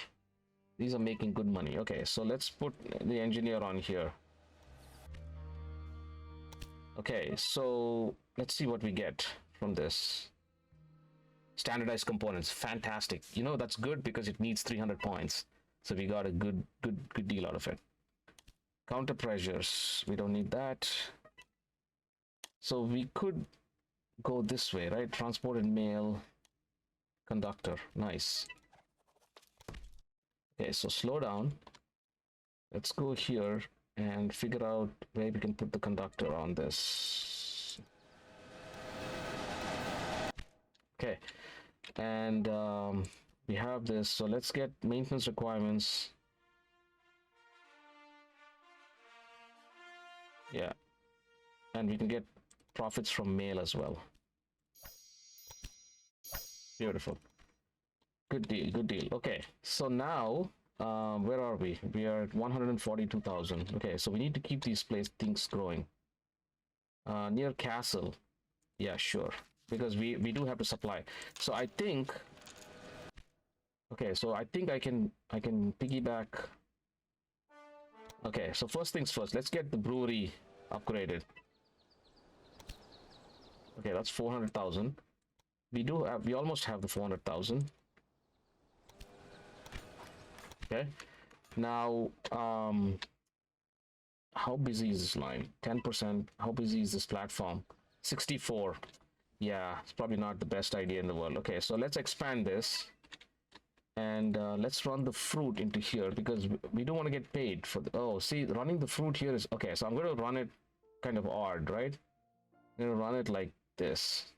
These are making good money. Okay, so let's put the engineer on here. Okay, so let's see what we get from this. Standardized components. Fantastic. You know, that's good because it needs 300 points. So we got a good deal out of it. Counter pressures. We don't need that. So we could go this way, right? Transported mail, conductor. Nice. Okay, so slow down. Let's go here and figure out where we can put the conductor on this. Okay, and we have this. So let's get maintenance requirements. Yeah, and we can get profits from mail as well. Beautiful. Good deal, good deal. Okay, so now where are we? We are at 142,000. Okay, so we need to keep these things growing. Near castle. Yeah, sure, because we do have to supply. So I think, okay, so I think I can piggyback. Okay, so first things first, let's get the brewery upgraded. Okay, that's 400,000. We almost have the 400,000. Okay, now how busy is this line? 10%. How busy is this platform? 64. Yeah, it's probably not the best idea in the world. Okay, so let's expand this and let's run the fruit into here because we don't want to get paid for the, oh, see, running the fruit here is okay. So I'm going to run it kind of odd, right? I'm going to run it like this,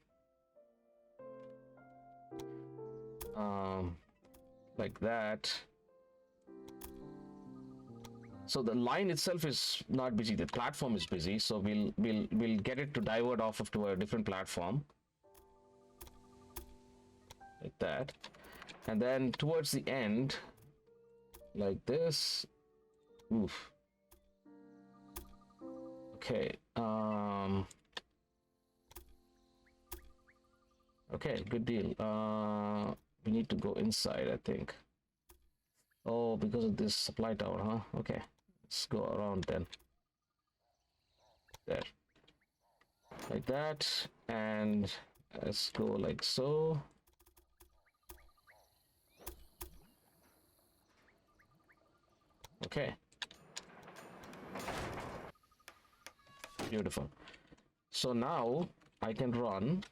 like that. So the line itself is not busy, the platform is busy, so we'll get it to divert off of to a different platform like that. And then towards the end, like this. Oof. Okay, okay, good deal. We need to go inside, I think. Oh, because of this supply tower, huh? Okay, let's go around then. There, like that, and let's go like so. Okay, beautiful. So now I can run,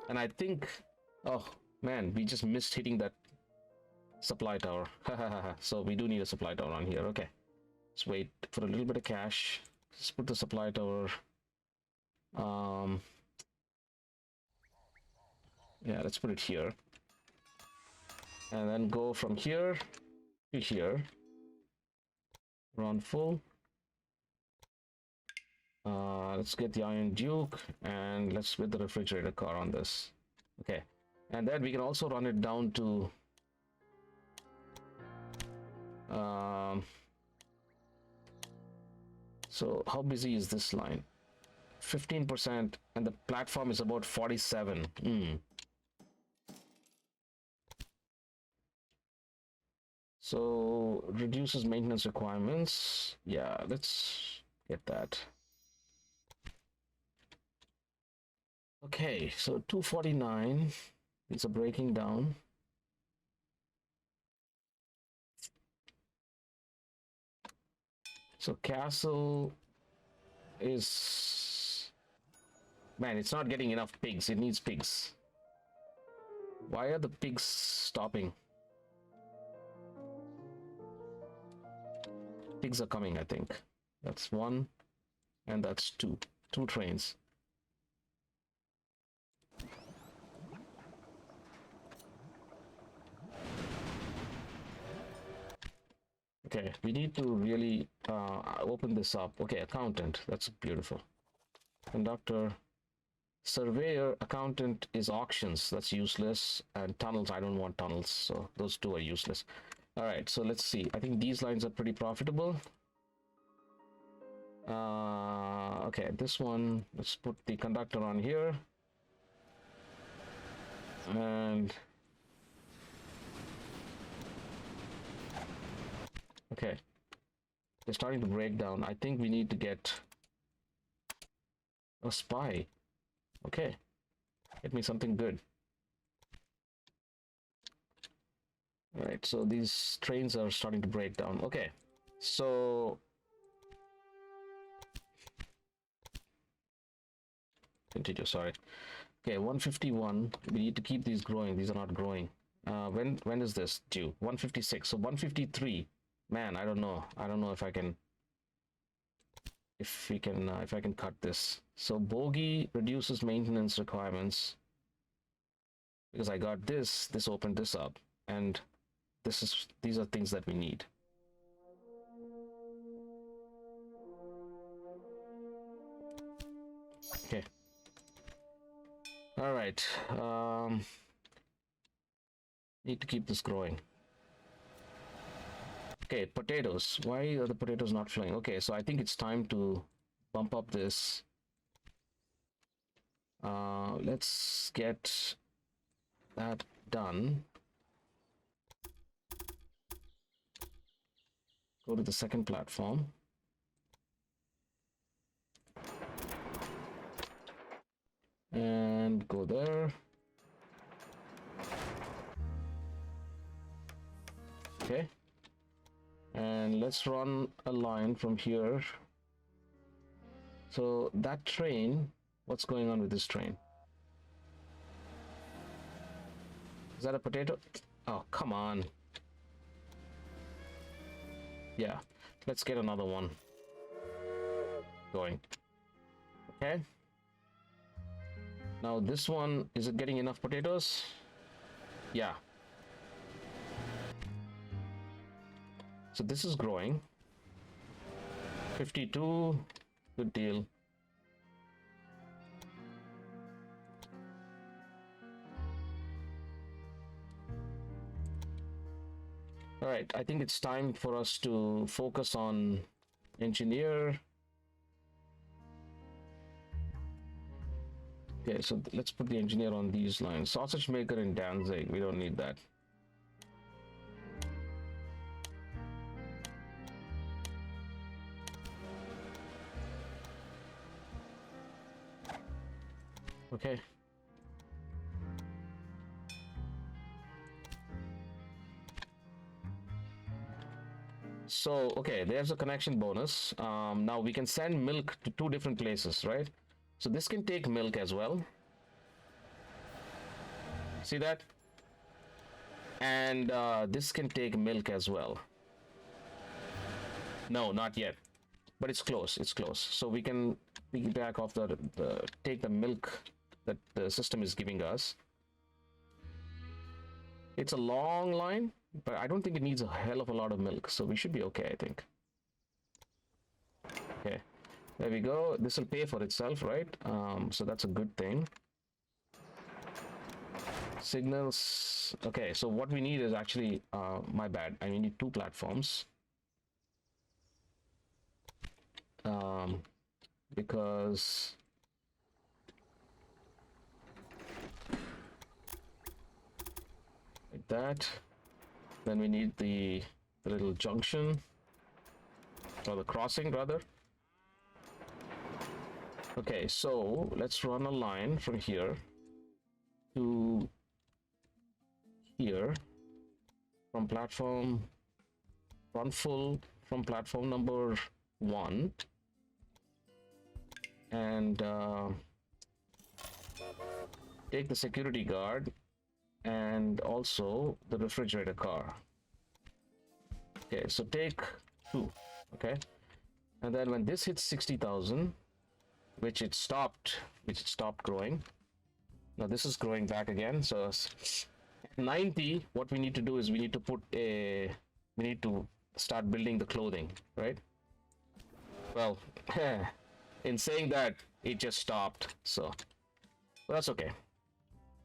and I think, oh man, we just missed hitting that supply tower. So we do need a supply tower on here. Okay, let's wait for a little bit of cash. Let's put the supply tower. Yeah, let's put it here, and then go from here to here. Run full. Let's get the Iron Duke, and let's put the refrigerator car on this. Okay, and then we can also run it down to so how busy is this line? 15%, and the platform is about 47. So reduces maintenance requirements. Yeah, let's get that. Okay, so 249. It's a breaking down. So castle is, man, it's not getting enough pigs. It needs pigs. Why are the pigs stopping? Pigs are coming, I think. That's one, and that's two. Two trains. Okay, we need to really open this up. Okay, accountant. That's beautiful. Conductor. Surveyor, accountant is auctions. That's useless. And tunnels, I don't want tunnels. So those two are useless. All right, so let's see. I think these lines are pretty profitable. Okay, this one, let's put the conductor on here. And okay, they're starting to break down. I think we need to get a spy. Okay, get me something good. All right, so these trains are starting to break down. Okay, so Continue, sorry. Okay, 151. We need to keep these growing. These are not growing. When is this due? 156. So 153. Man, I don't know. I don't know if I can, if I can cut this. So bogey reduces maintenance requirements because I got this. This opened this up, and these are things that we need. Okay. All right. Need to keep this growing. Okay, potatoes. Why are the potatoes not flowing? Okay, so I think it's time to bump up this. Let's get that done. Go to the second platform. And go there. Okay. And let's run a line from here. So that train, what's going on with this train? Is that a potato? Oh, come on. Yeah, let's get another one going. Okay. Now this one, is it getting enough potatoes? Yeah. So this is growing. 52, good deal. All right, I think it's time for us to focus on engineer. Okay, so let's put the engineer on these lines. Sausage maker in Danzig, we don't need that. Okay. So, okay, there's a connection bonus. Now we can send milk to 2 different places, right? So this can take milk as well. See that? And this can take milk as well. No, not yet. But it's close. It's close. So we can piggyback off take the milk that the system is giving us. It's a long line, but I don't think it needs a hell of a lot of milk, so we should be okay, I think. Okay, there we go. This will pay for itself, right? So that's a good thing. Signals. Okay, so what we need is actually, my bad. I need 2 platforms. Because like that. Then we need the little junction, or the crossing rather. Okay, so let's run a line from here to here, from platform, run full from platform number 1, and take the security guard and also the refrigerator car. Okay, so take 2. Okay, and then when this hits 60,000, which it stopped growing. Now this is growing back again. So at 90, what we need to do is we need to start building the clothing, right? Well, in saying that, it just stopped, so that's okay.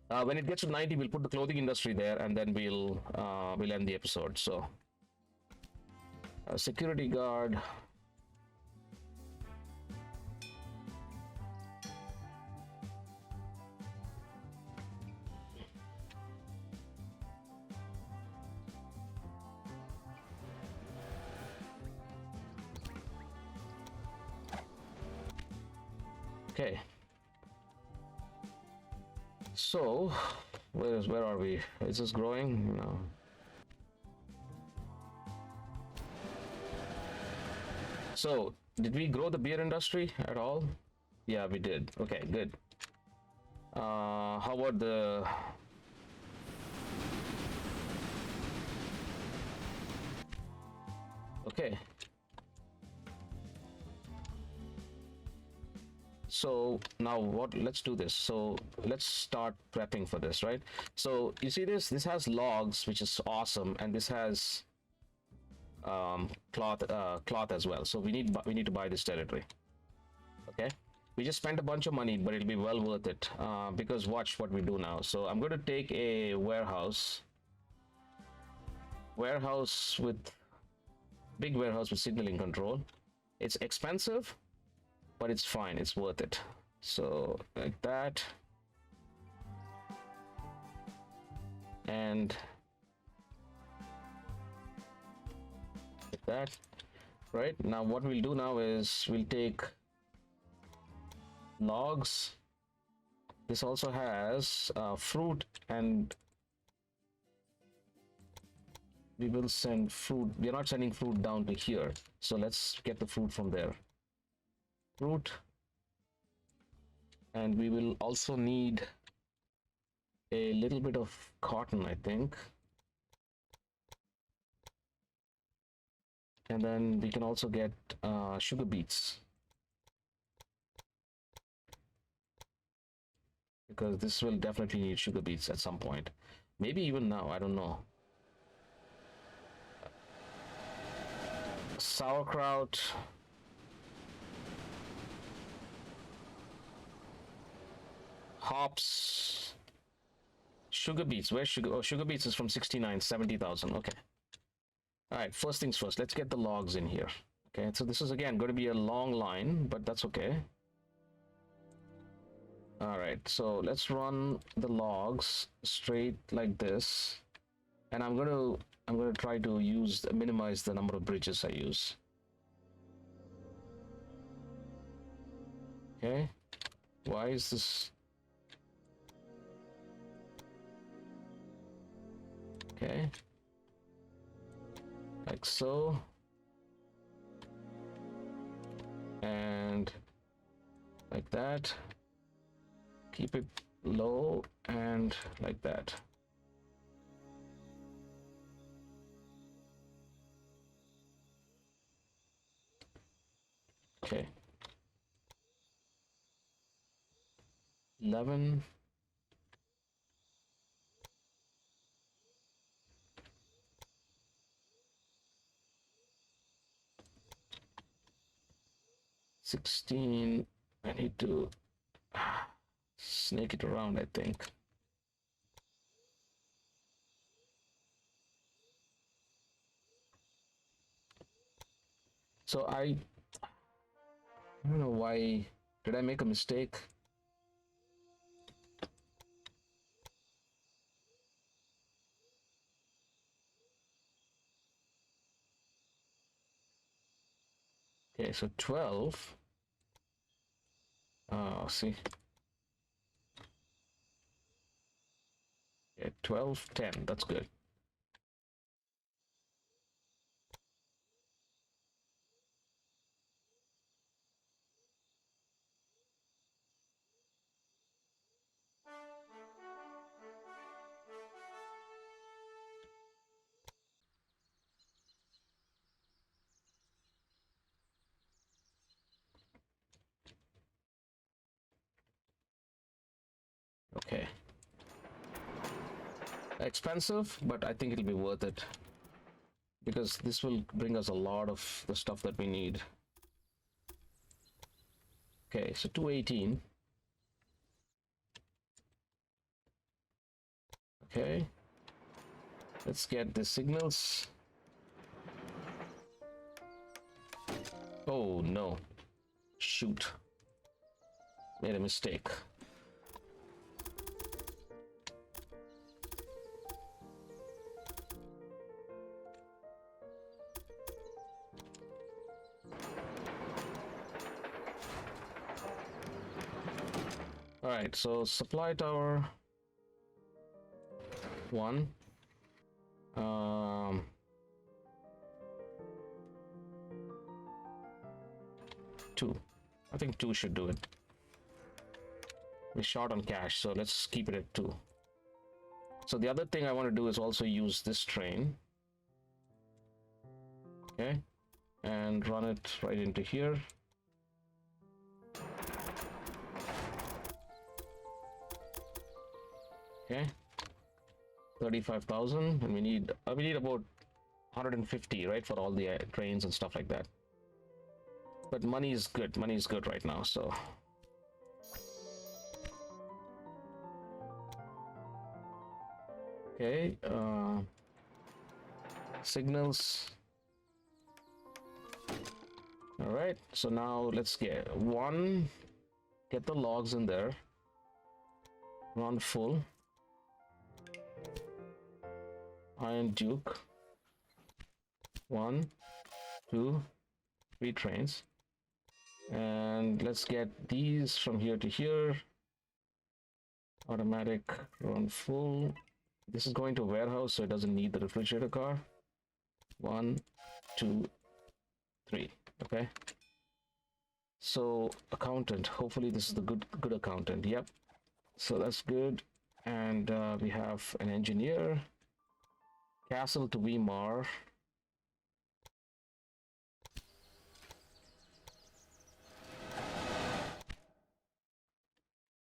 When it gets to 90, we'll put the clothing industry there, and then we'll end the episode. So security guard. Okay. So, where are we? Is this growing? No. So, did we grow the beer industry at all? Yeah, we did. Okay, good. How about the... Okay. So now what, let's do this. So let's start prepping for this, right? So you see this has logs, which is awesome, and this has cloth as well. So we need to buy this territory. Okay, we just spent a bunch of money, but it'll be well worth it, because watch what we do now. So I'm going to take a warehouse with big warehouse with signaling control. It's expensive, but it's fine, it's worth it. So like that, and like that. Right now what we'll do now is we'll take logs. This also has fruit, and we will send fruit. We're not sending fruit down to here, so let's get the fruit from there. Fruit, and we will also need a little bit of cotton, I think, and then we can also get sugar beets, because this will definitely need sugar beets at some point, maybe even now, I don't know. Sauerkraut, hops, sugar beets. Where's sugar? Oh, sugar beets is from 69, 70,000. Okay. All right. First things first. Let's get the logs in here. Okay. So this is again going to be a long line, but that's okay. All right. So let's run the logs straight like this, and I'm going to try to minimize the number of bridges I use. Okay. Why is this? Okay, like so, and like that. Keep it low and like that. Okay, 11. $16. I need to snake it around, I think. So I don't know why. Did I make a mistake? Okay, so 12. Oh, see. Yeah, 12, 10. That's good. Okay. Expensive, but I think it'll be worth it, because this will bring us a lot of the stuff that we need. Okay, so 218. Okay, let's get the signals. Oh no, shoot, made a mistake. All right, so supply tower 1. 2. I think 2 should do it. we're short on cash, so let's keep it at 2. So the other thing I want to do is also use this train. Okay, and run it right into here. Okay, 35,000, and we need about 150, right, for all the trains and stuff like that. But money is good. Money is good right now, so. Okay, signals. All right, so now let's get the logs in there. Run full. Iron Duke. 1, 2, 3 trains. And let's get these from here to here. Automatic, run full. This is going to a warehouse, so it doesn't need the refrigerator car. 1, 2, 3. Okay. So accountant. Hopefully this is the good accountant. Yep. So that's good. And we have an engineer. Castle to Weimar.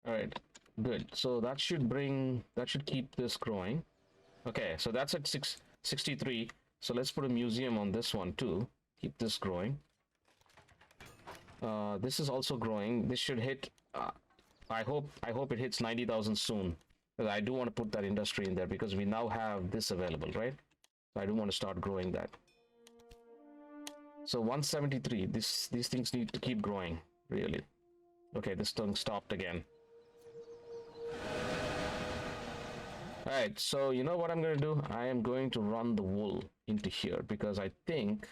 All right, good. So that should keep this growing. Okay, so that's at 663. So let's put a museum on this one too. Keep this growing. This is also growing. This should hit. I hope it hits 90,000 soon. Because I do want to put that industry in there because we now have this available, right? So I do want to start growing that. So 173. These things need to keep growing, really. Okay, this thing stopped again. All right, so you know what I'm going to do? I am going to run the wool into here because I think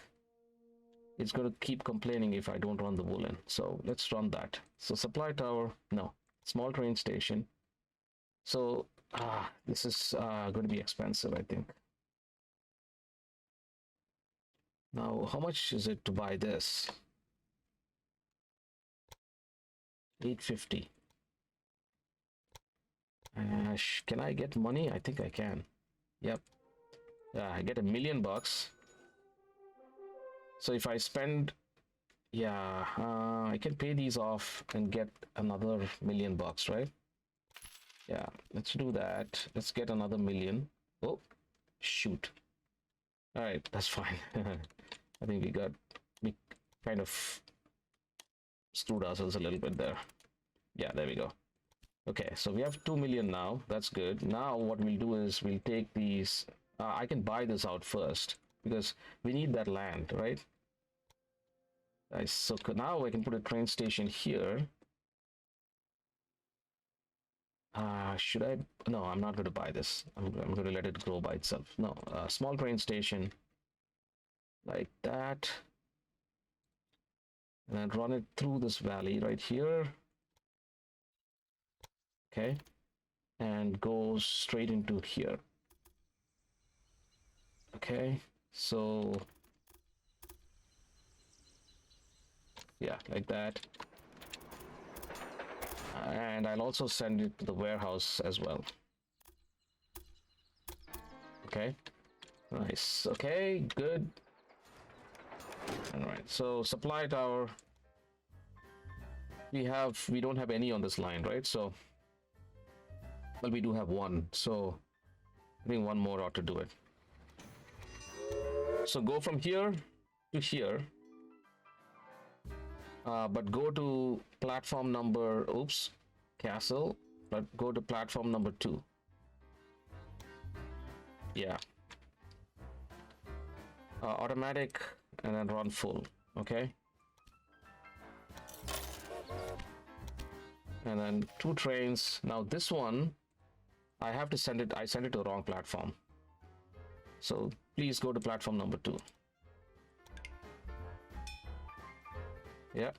it's going to keep complaining if I don't run the wool in. So let's run that. So supply tower, no. Small train station. So this is going to be expensive, I think. Now, how much is it to buy this? 850. Can I get money? I think I can. Yep. Yeah, I get $1 million. So if I spend, yeah, I can pay these off and get another $1 million, right? Yeah, let's do that. Let's get another 1 million. Oh, shoot. All right, that's fine. I think we kind of screwed ourselves a little bit there. Yeah, there we go. Okay, so we have 2 million now. That's good. Now what we'll do is we'll take these. I can buy this out first because we need that land, right? So now I can put a train station here. Should I? No, I'm not going to buy this. I'm going to let it grow by itself. No, small train station like that. And then run it through this valley right here. Okay. And goes straight into here. Okay. So yeah, like that. And I'll also send it to the warehouse as well. Okay. Nice. Okay, good. All right. So supply tower. We don't have any on this line, right? So well, we do have one. So I think one more ought to do it. So go from here to here. But go to platform number, castle, but go to platform number 2. Yeah. Automatic and then run full. Okay. And then 2 trains. Now this one, I send it to the wrong platform. So please go to platform number 2. Yeah,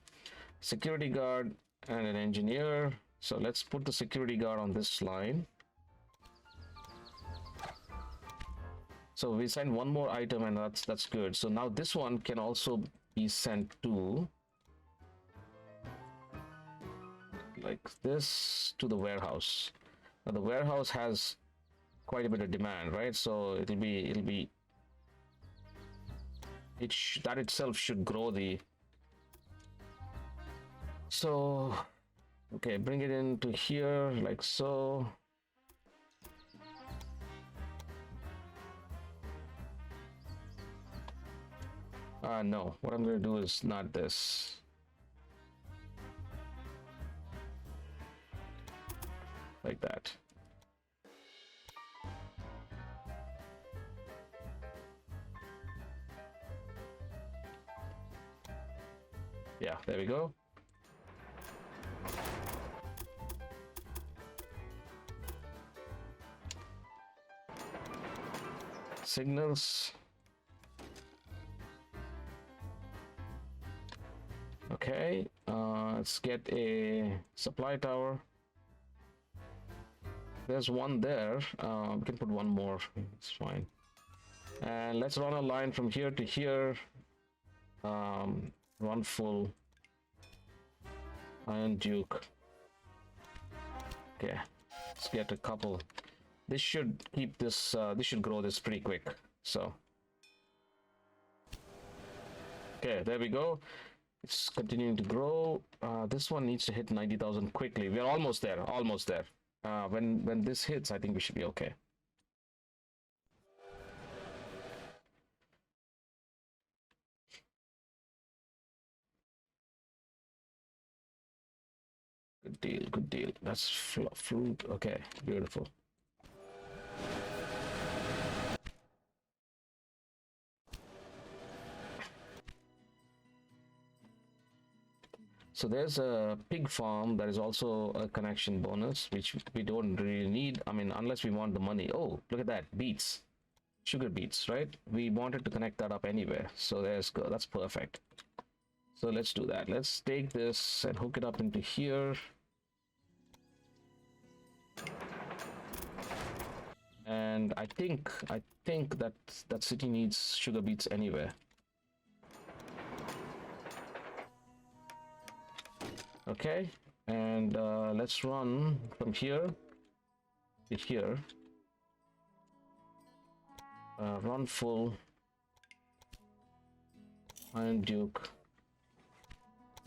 security guard and an engineer. So let's put the security guard on this line. So we send one more item and that's good. So now this one can also be sent to like this to the warehouse. Now the warehouse has quite a bit of demand, right? So that itself should grow the. So okay, bring it into here like so. No, what I'm going to do is not this. Like that. Yeah, there we go. Signals. Okay, let's get a supply tower. There's one there. We can put one more. It's fine. And let's run a line from here to here. Run full. Iron Duke. Okay, let's get a couple. This should keep this. This should grow this pretty quick. So. Okay, there we go. It's continuing to grow. This one needs to hit 90,000 quickly. We're almost there. Almost there. When this hits, I think we should be okay. Good deal. Good deal. That's fruit. Okay, beautiful. So there's a pig farm that is also a connection bonus, which we don't really need. I mean, unless we want the money. Oh, look at that. Beets. Sugar beets, right? We wanted to connect that up anyway. So there's go. That's perfect. So let's do that. Let's take this and hook it up into here. And I think that city needs sugar beets anyway. Okay, and let's run from here to here. Run full. Iron Duke.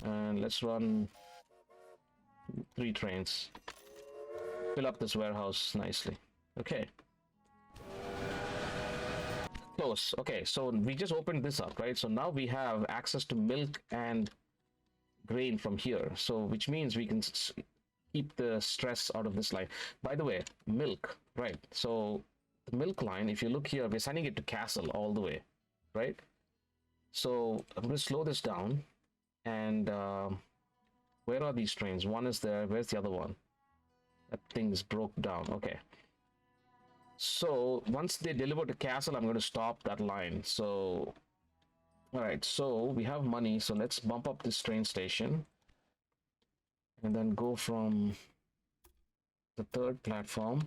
And let's run 3 trains. Fill up this warehouse nicely. Okay. Close. Okay, so we just opened this up, right? So now we have access to milk and grain from here. So which means we can keep the stress out of this line. By the way, milk, right? So the milk line, if you look here, we're sending it to Castle all the way, right? So I'm going to slow this down. And where are these trains? One is there. Where's the other one? That thing is broke down. Okay. So once they deliver to Castle, I'm going to stop that line. So, all right. So we have money. So let's bump up this train station. And then go from the 3rd platform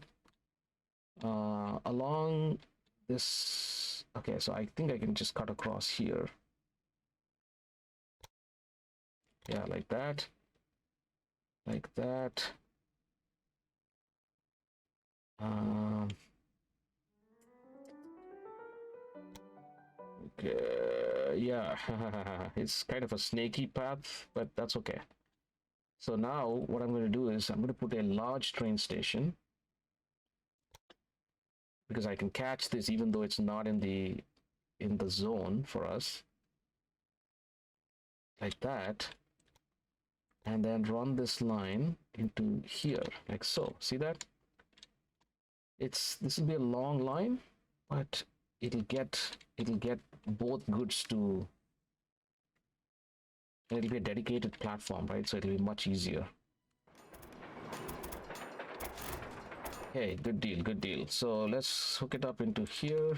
along this. Okay, so I think I can just cut across here. Yeah, like that. Like that. Okay, yeah, it's kind of a snaky path, but that's okay. So now what I'm going to do is I'm going to put a large train station because I can catch this even though it's not in the zone for us. Like that. And then run this line into here like so. See that? This will be a long line, but it'll get both goods to. It'll be a dedicated platform, right? So it'll be much easier. Okay, good deal, good deal. So let's hook it up into here.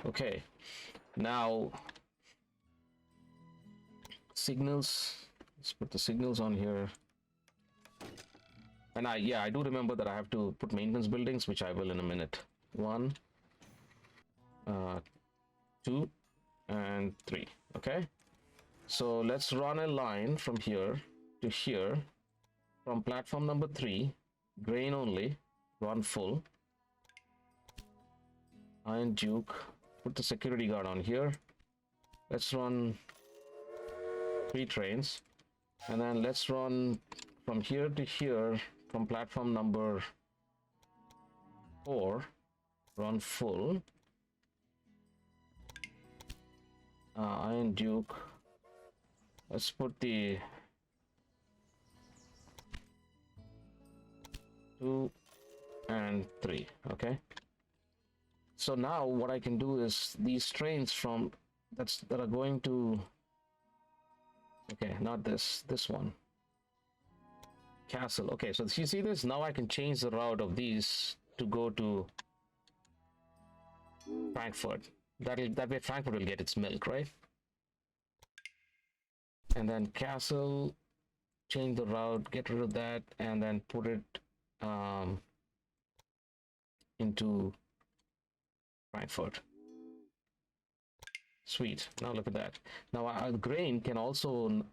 Okay, now signals. Let's put the signals on here. And I do remember that I have to put maintenance buildings, which I will in a minute. 1, 2 and 3. Okay, so let's run a line from here to here. From platform number 3, grain only, run full. Iron Duke, put the security guard on here. Let's run 3 trains, and then let's run from here to here. From platform number 4, run full. Iron Duke, let's put the 2 and 3. Okay, so now what I can do is these trains from that are going to, okay, not this one, Castle. Okay, so you see this, now I can change the route of these to go to Frankfurt. That way Frankfurt will get its milk, right? And then Castle, change the route, get rid of that, and then put it into Frankfurt. Sweet. Now look at that. Now grain can also,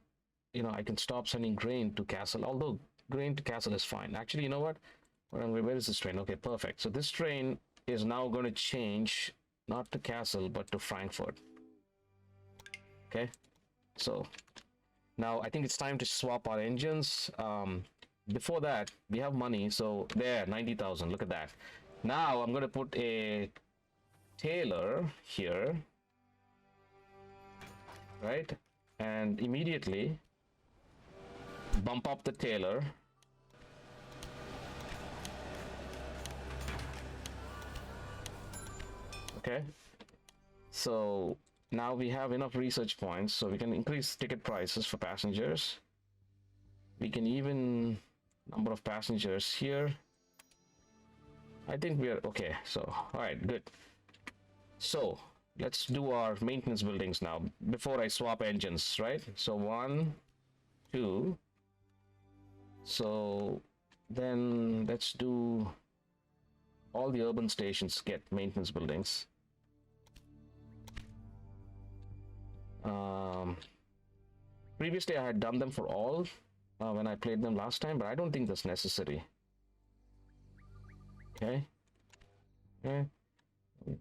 you know, I can stop sending grain to Castle, although grain to Castle is fine. Actually, you know what? Where is this train? Okay, perfect. So this train is now going to change not to Castle, but to Frankfurt. Okay, so now I think it's time to swap our engines. Before that, we have money. So there, 90,000. Look at that. Now I'm going to put a tailor here, right? And immediately bump up the tailor. Okay, so now we have enough research points, so we can increase ticket prices for passengers. We can even number of passengers here. I think we are okay. So all right, good. So let's do our maintenance buildings now before I swap engines, right? So 1, 2. So then let's do all the urban stations get maintenance buildings. Previously I had done them for all when I played them last time, but I don't think that's necessary. Okay. Okay.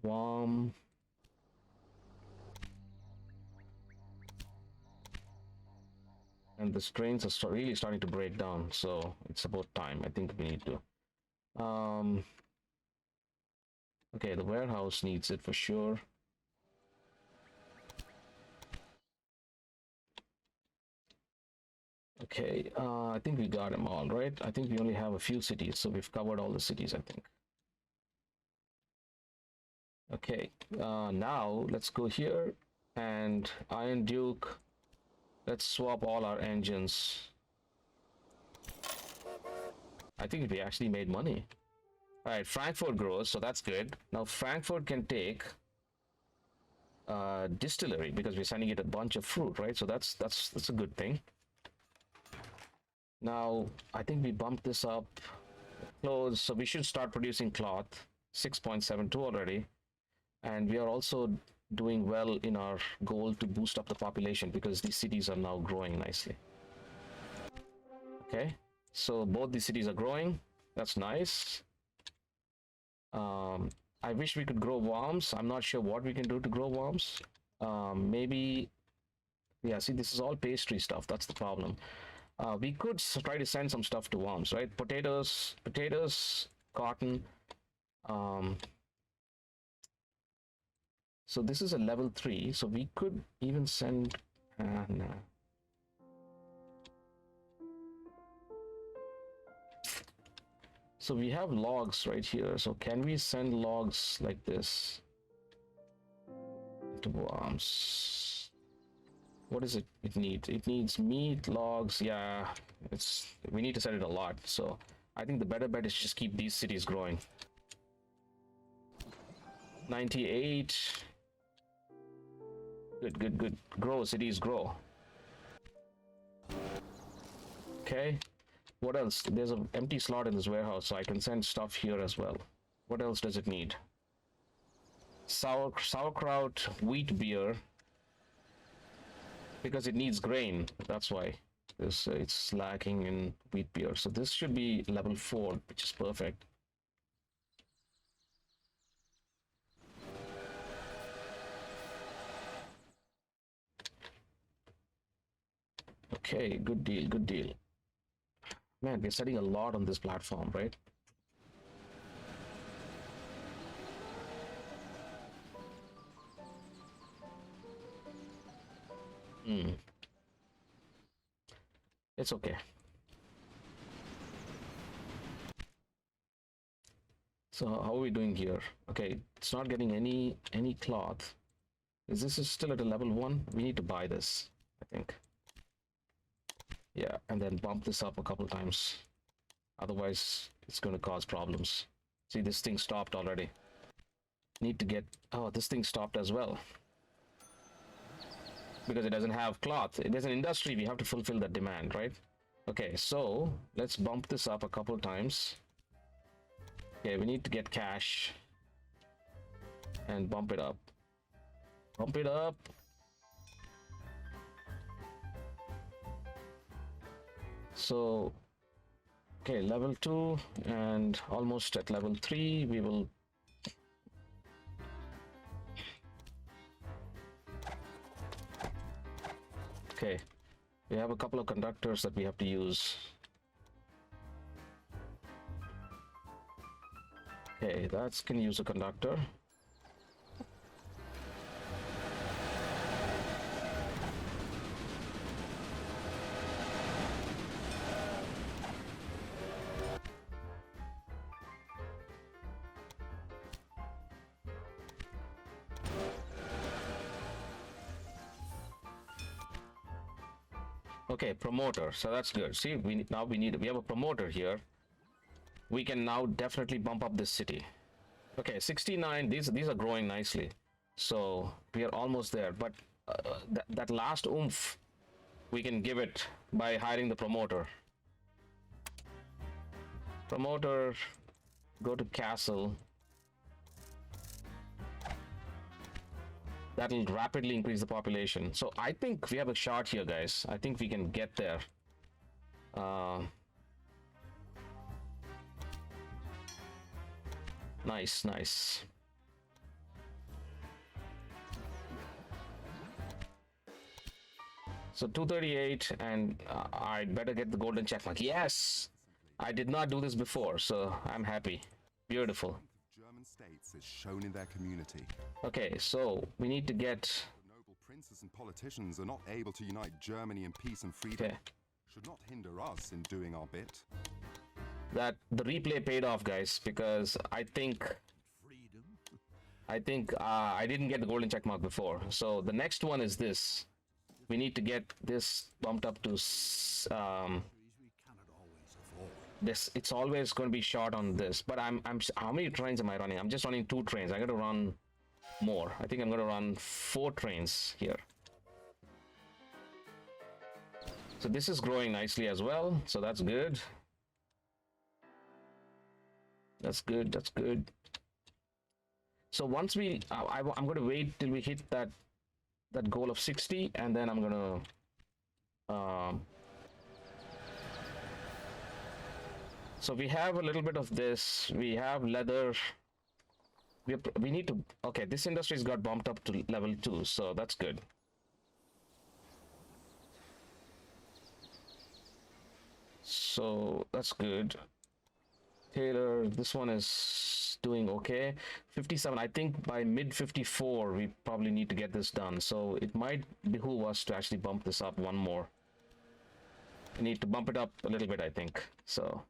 Warm. And the trains are really starting to break down, so it's about time. I think we need to. Okay, the warehouse needs it for sure. Okay, I think we got them all, right? I think we only have a few cities, so we've covered all the cities, I think. Okay, now let's go here and Iron Duke. Let's swap all our engines. I think we actually made money. All right, Frankfurt grows, so that's good. Now Frankfurt can take distillery because we're sending it a bunch of fruit, right? So that's a good thing. Now I think we bumped this up close, so we should start producing cloth. 6.72 already, and we are also doing well in our goal to boost up the population because these cities are now growing nicely. Okay, so both these cities are growing. That's nice. I wish we could grow worms. I'm not sure what we can do to grow worms. Maybe, yeah, see, this is all pastry stuff. That's the problem. We could try to send some stuff to worms, right? Potatoes, cotton. So this is a level 3, so we could even send no. So we have logs right here, so can we send logs like this to worms? What is it needs? It needs meat, logs. Yeah, we need to send it a lot, so I think the better bet is just keep these cities growing. 98. Good. Grow, cities grow. Okay. What else? There's an empty slot in this warehouse, so I can send stuff here as well. What else does it need? sauerkraut wheat beer because it needs grain. That's why it's lacking in wheat beer. So this should be level 4, which is perfect. Okay, good deal, good deal. Man, we're studying a lot on this platform, right? It's okay. So how are we doing here? Okay, it's not getting any cloth. Is this still at a level 1? We need to buy this, I think. Yeah, and then bump this up a couple times. Otherwise, it's going to cause problems. See, this thing stopped already. Need to get... Oh, this thing stopped as well. Because it doesn't have cloth. There's an industry, we have to fulfill that demand, right? Okay, so let's bump this up a couple times. Okay, we need to get cash. And bump it up. Bump it up. So, okay, level 2 and almost at level 3, we will... Okay, we have a couple of conductors that we have to use. Okay, that can use a conductor. Okay, promoter. So that's good. See, we have a promoter here. We can now definitely bump up this city. Okay, 69. These are growing nicely. So we are almost there. But that last oomph, we can give it by hiring the promoter. Promoter, go to castle. That'll rapidly increase the population. So I think we have a shot here, guys. I think we can get there. Nice, nice. So 238, and I'd better get the golden checkmark. Yes! I did not do this before, so I'm happy. Beautiful. German states is shown in their community. Okay, so we need to get... The noble princes and politicians are not able to unite Germany in peace and freedom. Okay. Should not hinder us in doing our bit. That the replay paid off, guys, because I think I didn't get the golden checkmark before. So the next one is this. We need to get this bumped up to this. It's always going to be short on this, but I'm how many trains am I running? I'm just running 2 trains. I got to run more. I think I'm going to run 4 trains here. So this is growing nicely as well, so that's good. That's good, that's good. So once we I'm going to wait till we hit that goal of 60, and then I'm going to so we have a little bit of this. We have leather. We need to... Okay, this industry's got bumped up to level 2, so that's good. So that's good. Taylor, this one is doing okay. 57. I think by mid 54 we probably need to get this done. So it might behoove us to actually bump this up one more. We need to bump it up a little bit, I think. So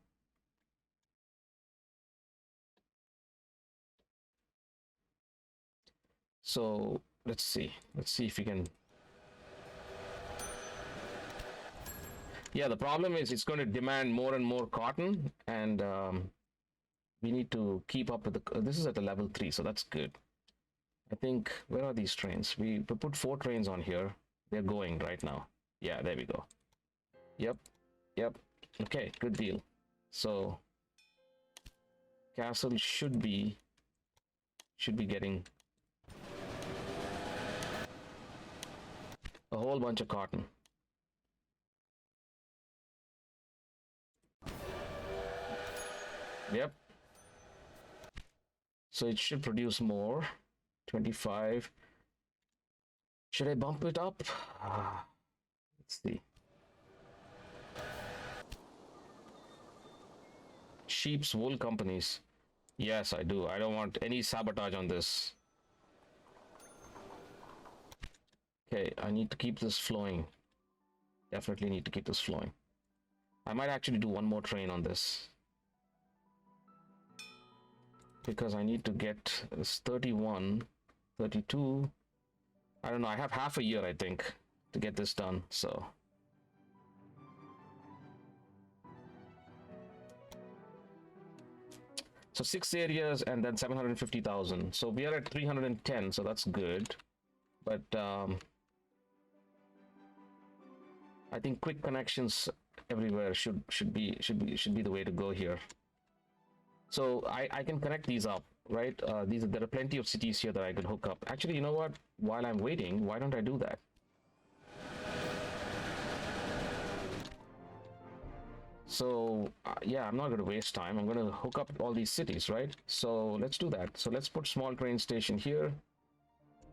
let's see if we can... Yeah, the problem is it's going to demand more and more cotton, and we need to keep up with the... This is at a level 3, so that's good. I think... Where are these trains? We put 4 trains on here. They're going right now. Yeah, there we go. Yep. Okay, good deal. So castle should be getting A whole bunch of cotton. Yep. So it should produce more. 25. Should I bump it up? Let's see. Sheep's wool companies. Yes, I do. I don't want any sabotage on this. Okay, I need to keep this flowing. Definitely need to keep this flowing. I might actually do one more train on this, because I need to get this 31, 32. I don't know. I have half a year, I think, to get this done. So so 6 areas and then 750,000. So we are at 310. So that's good. But I think quick connections everywhere should be the way to go here. So I can connect these up, right? There are plenty of cities here that I could hook up. Actually, you know what? While I'm waiting, why don't I do that? So yeah, I'm not going to waste time. I'm going to hook up all these cities, right? So let's do that. So let's put small train station here.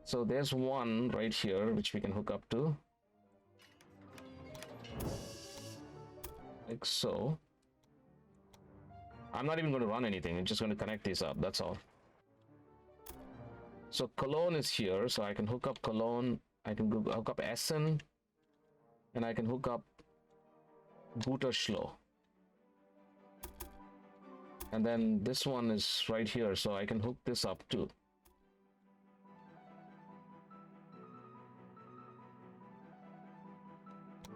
So there's one right here which we can hook up to, like so. I'm not even going to run anything. I'm just going to connect these up. That's all. So Cologne is here, so I can hook up Cologne. I can hook up Essen, and I can hook up Gütersloh. And then this one is right here, so I can hook this up too.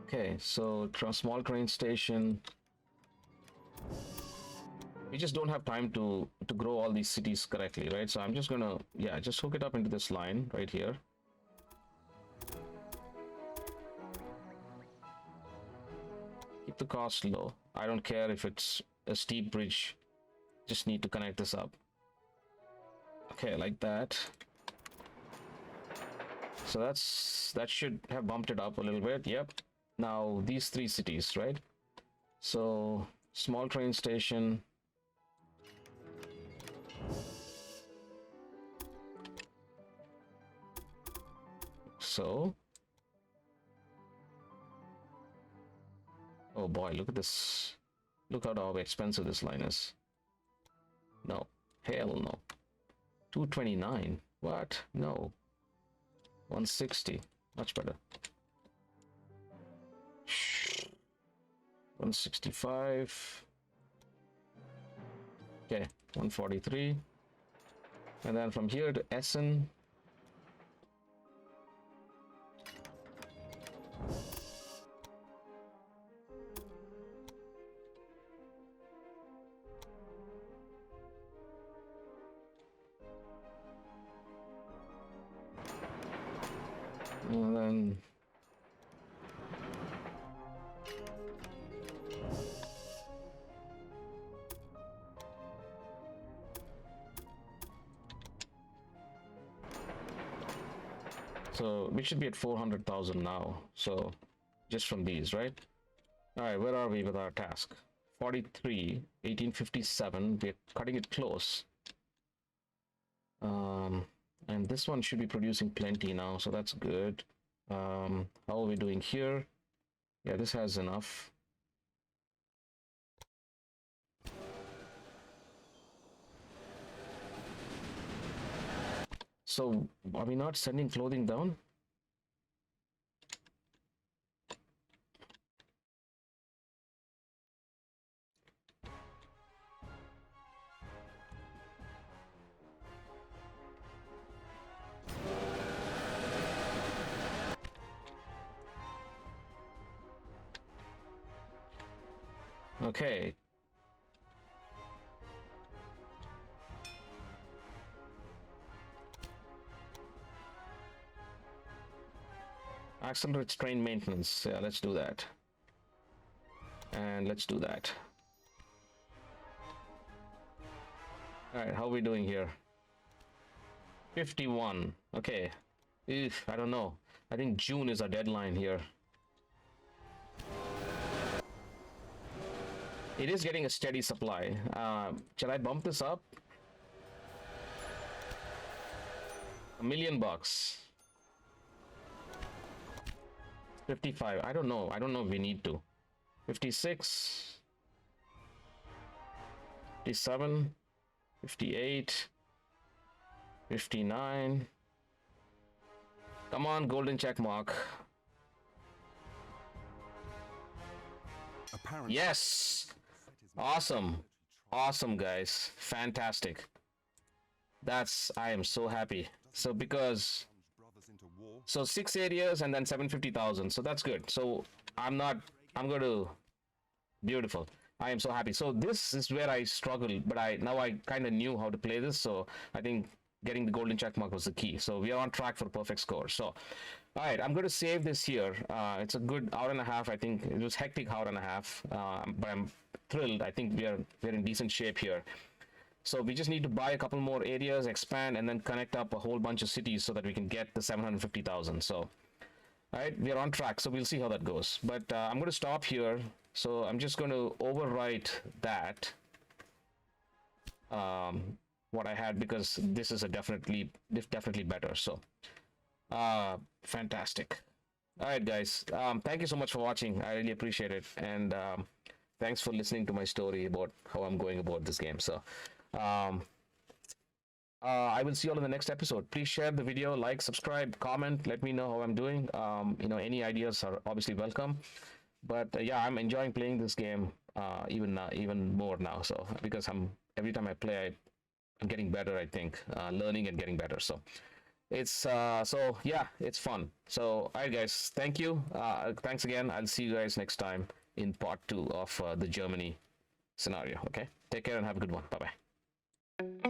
Okay, so small train station. We just don't have time to grow all these cities correctly, right? So I'm just gonna, yeah, just hook it up into this line right here. Keep the cost low. I don't care if it's a steep bridge. Just need to connect this up. Okay, like that. So that should have bumped it up a little bit. Yep. Now these 3 cities, right? So small train station. So, oh boy, look at this. Look at how expensive this line is. No, hell no. 229. What? No. 160. Much better. 165. Okay, 143. And then from here to Essen. And then so we should be at 400,000 now. So just from these, right? All right, where are we with our task? 43, 1857. We're cutting it close. And this one should be producing plenty now, so that's good. How are we doing here? Yeah, this has enough. So are we not sending clothing down? Okay. Accelerates train maintenance. Yeah, let's do that. And let's do that. All right, how are we doing here? 51. Okay. I don't know. I think June is our deadline here. It is getting a steady supply. Shall I bump this up? $1 million. 55. I don't know. I don't know if we need to. 56. 57. 58. 59. Come on, golden check mark. Apparently, Yes! Awesome. Awesome, guys. Fantastic. I am so happy. So because, brothers into war. so 6 areas and then 750,000. So that's good. So I'm going to, beautiful. I am so happy. So this is where I struggled, but now I kind of knew how to play this. So I think getting the golden check mark was the key. So we are on track for a perfect score. So, all right, I'm going to save this here. It's a good hour and a half. I think it was hectic hour and a half, but I'm thrilled. I think we're in decent shape here. So we just need to buy a couple more areas, expand, and then connect up a whole bunch of cities so that we can get the 750,000. So, all right, we are on track. So we'll see how that goes. But I'm going to stop here. So I'm just going to overwrite that. What I had, because this is a definitely better. So fantastic. All right, guys, thank you so much for watching. I really appreciate it, and thanks for listening to my story about how I'm going about this game. So I will see you all in the next episode. Please share the video, like, subscribe, comment, let me know how I'm doing. Any ideas are obviously welcome. But yeah, I'm enjoying playing this game even more now. So because every time I play, I'm getting better. I think learning and getting better. So it's so yeah, it's fun. So all right, guys, thank you. Thanks again. I'll see you guys next time in part 2 of the Germany scenario. Okay, take care and have a good one. Bye bye.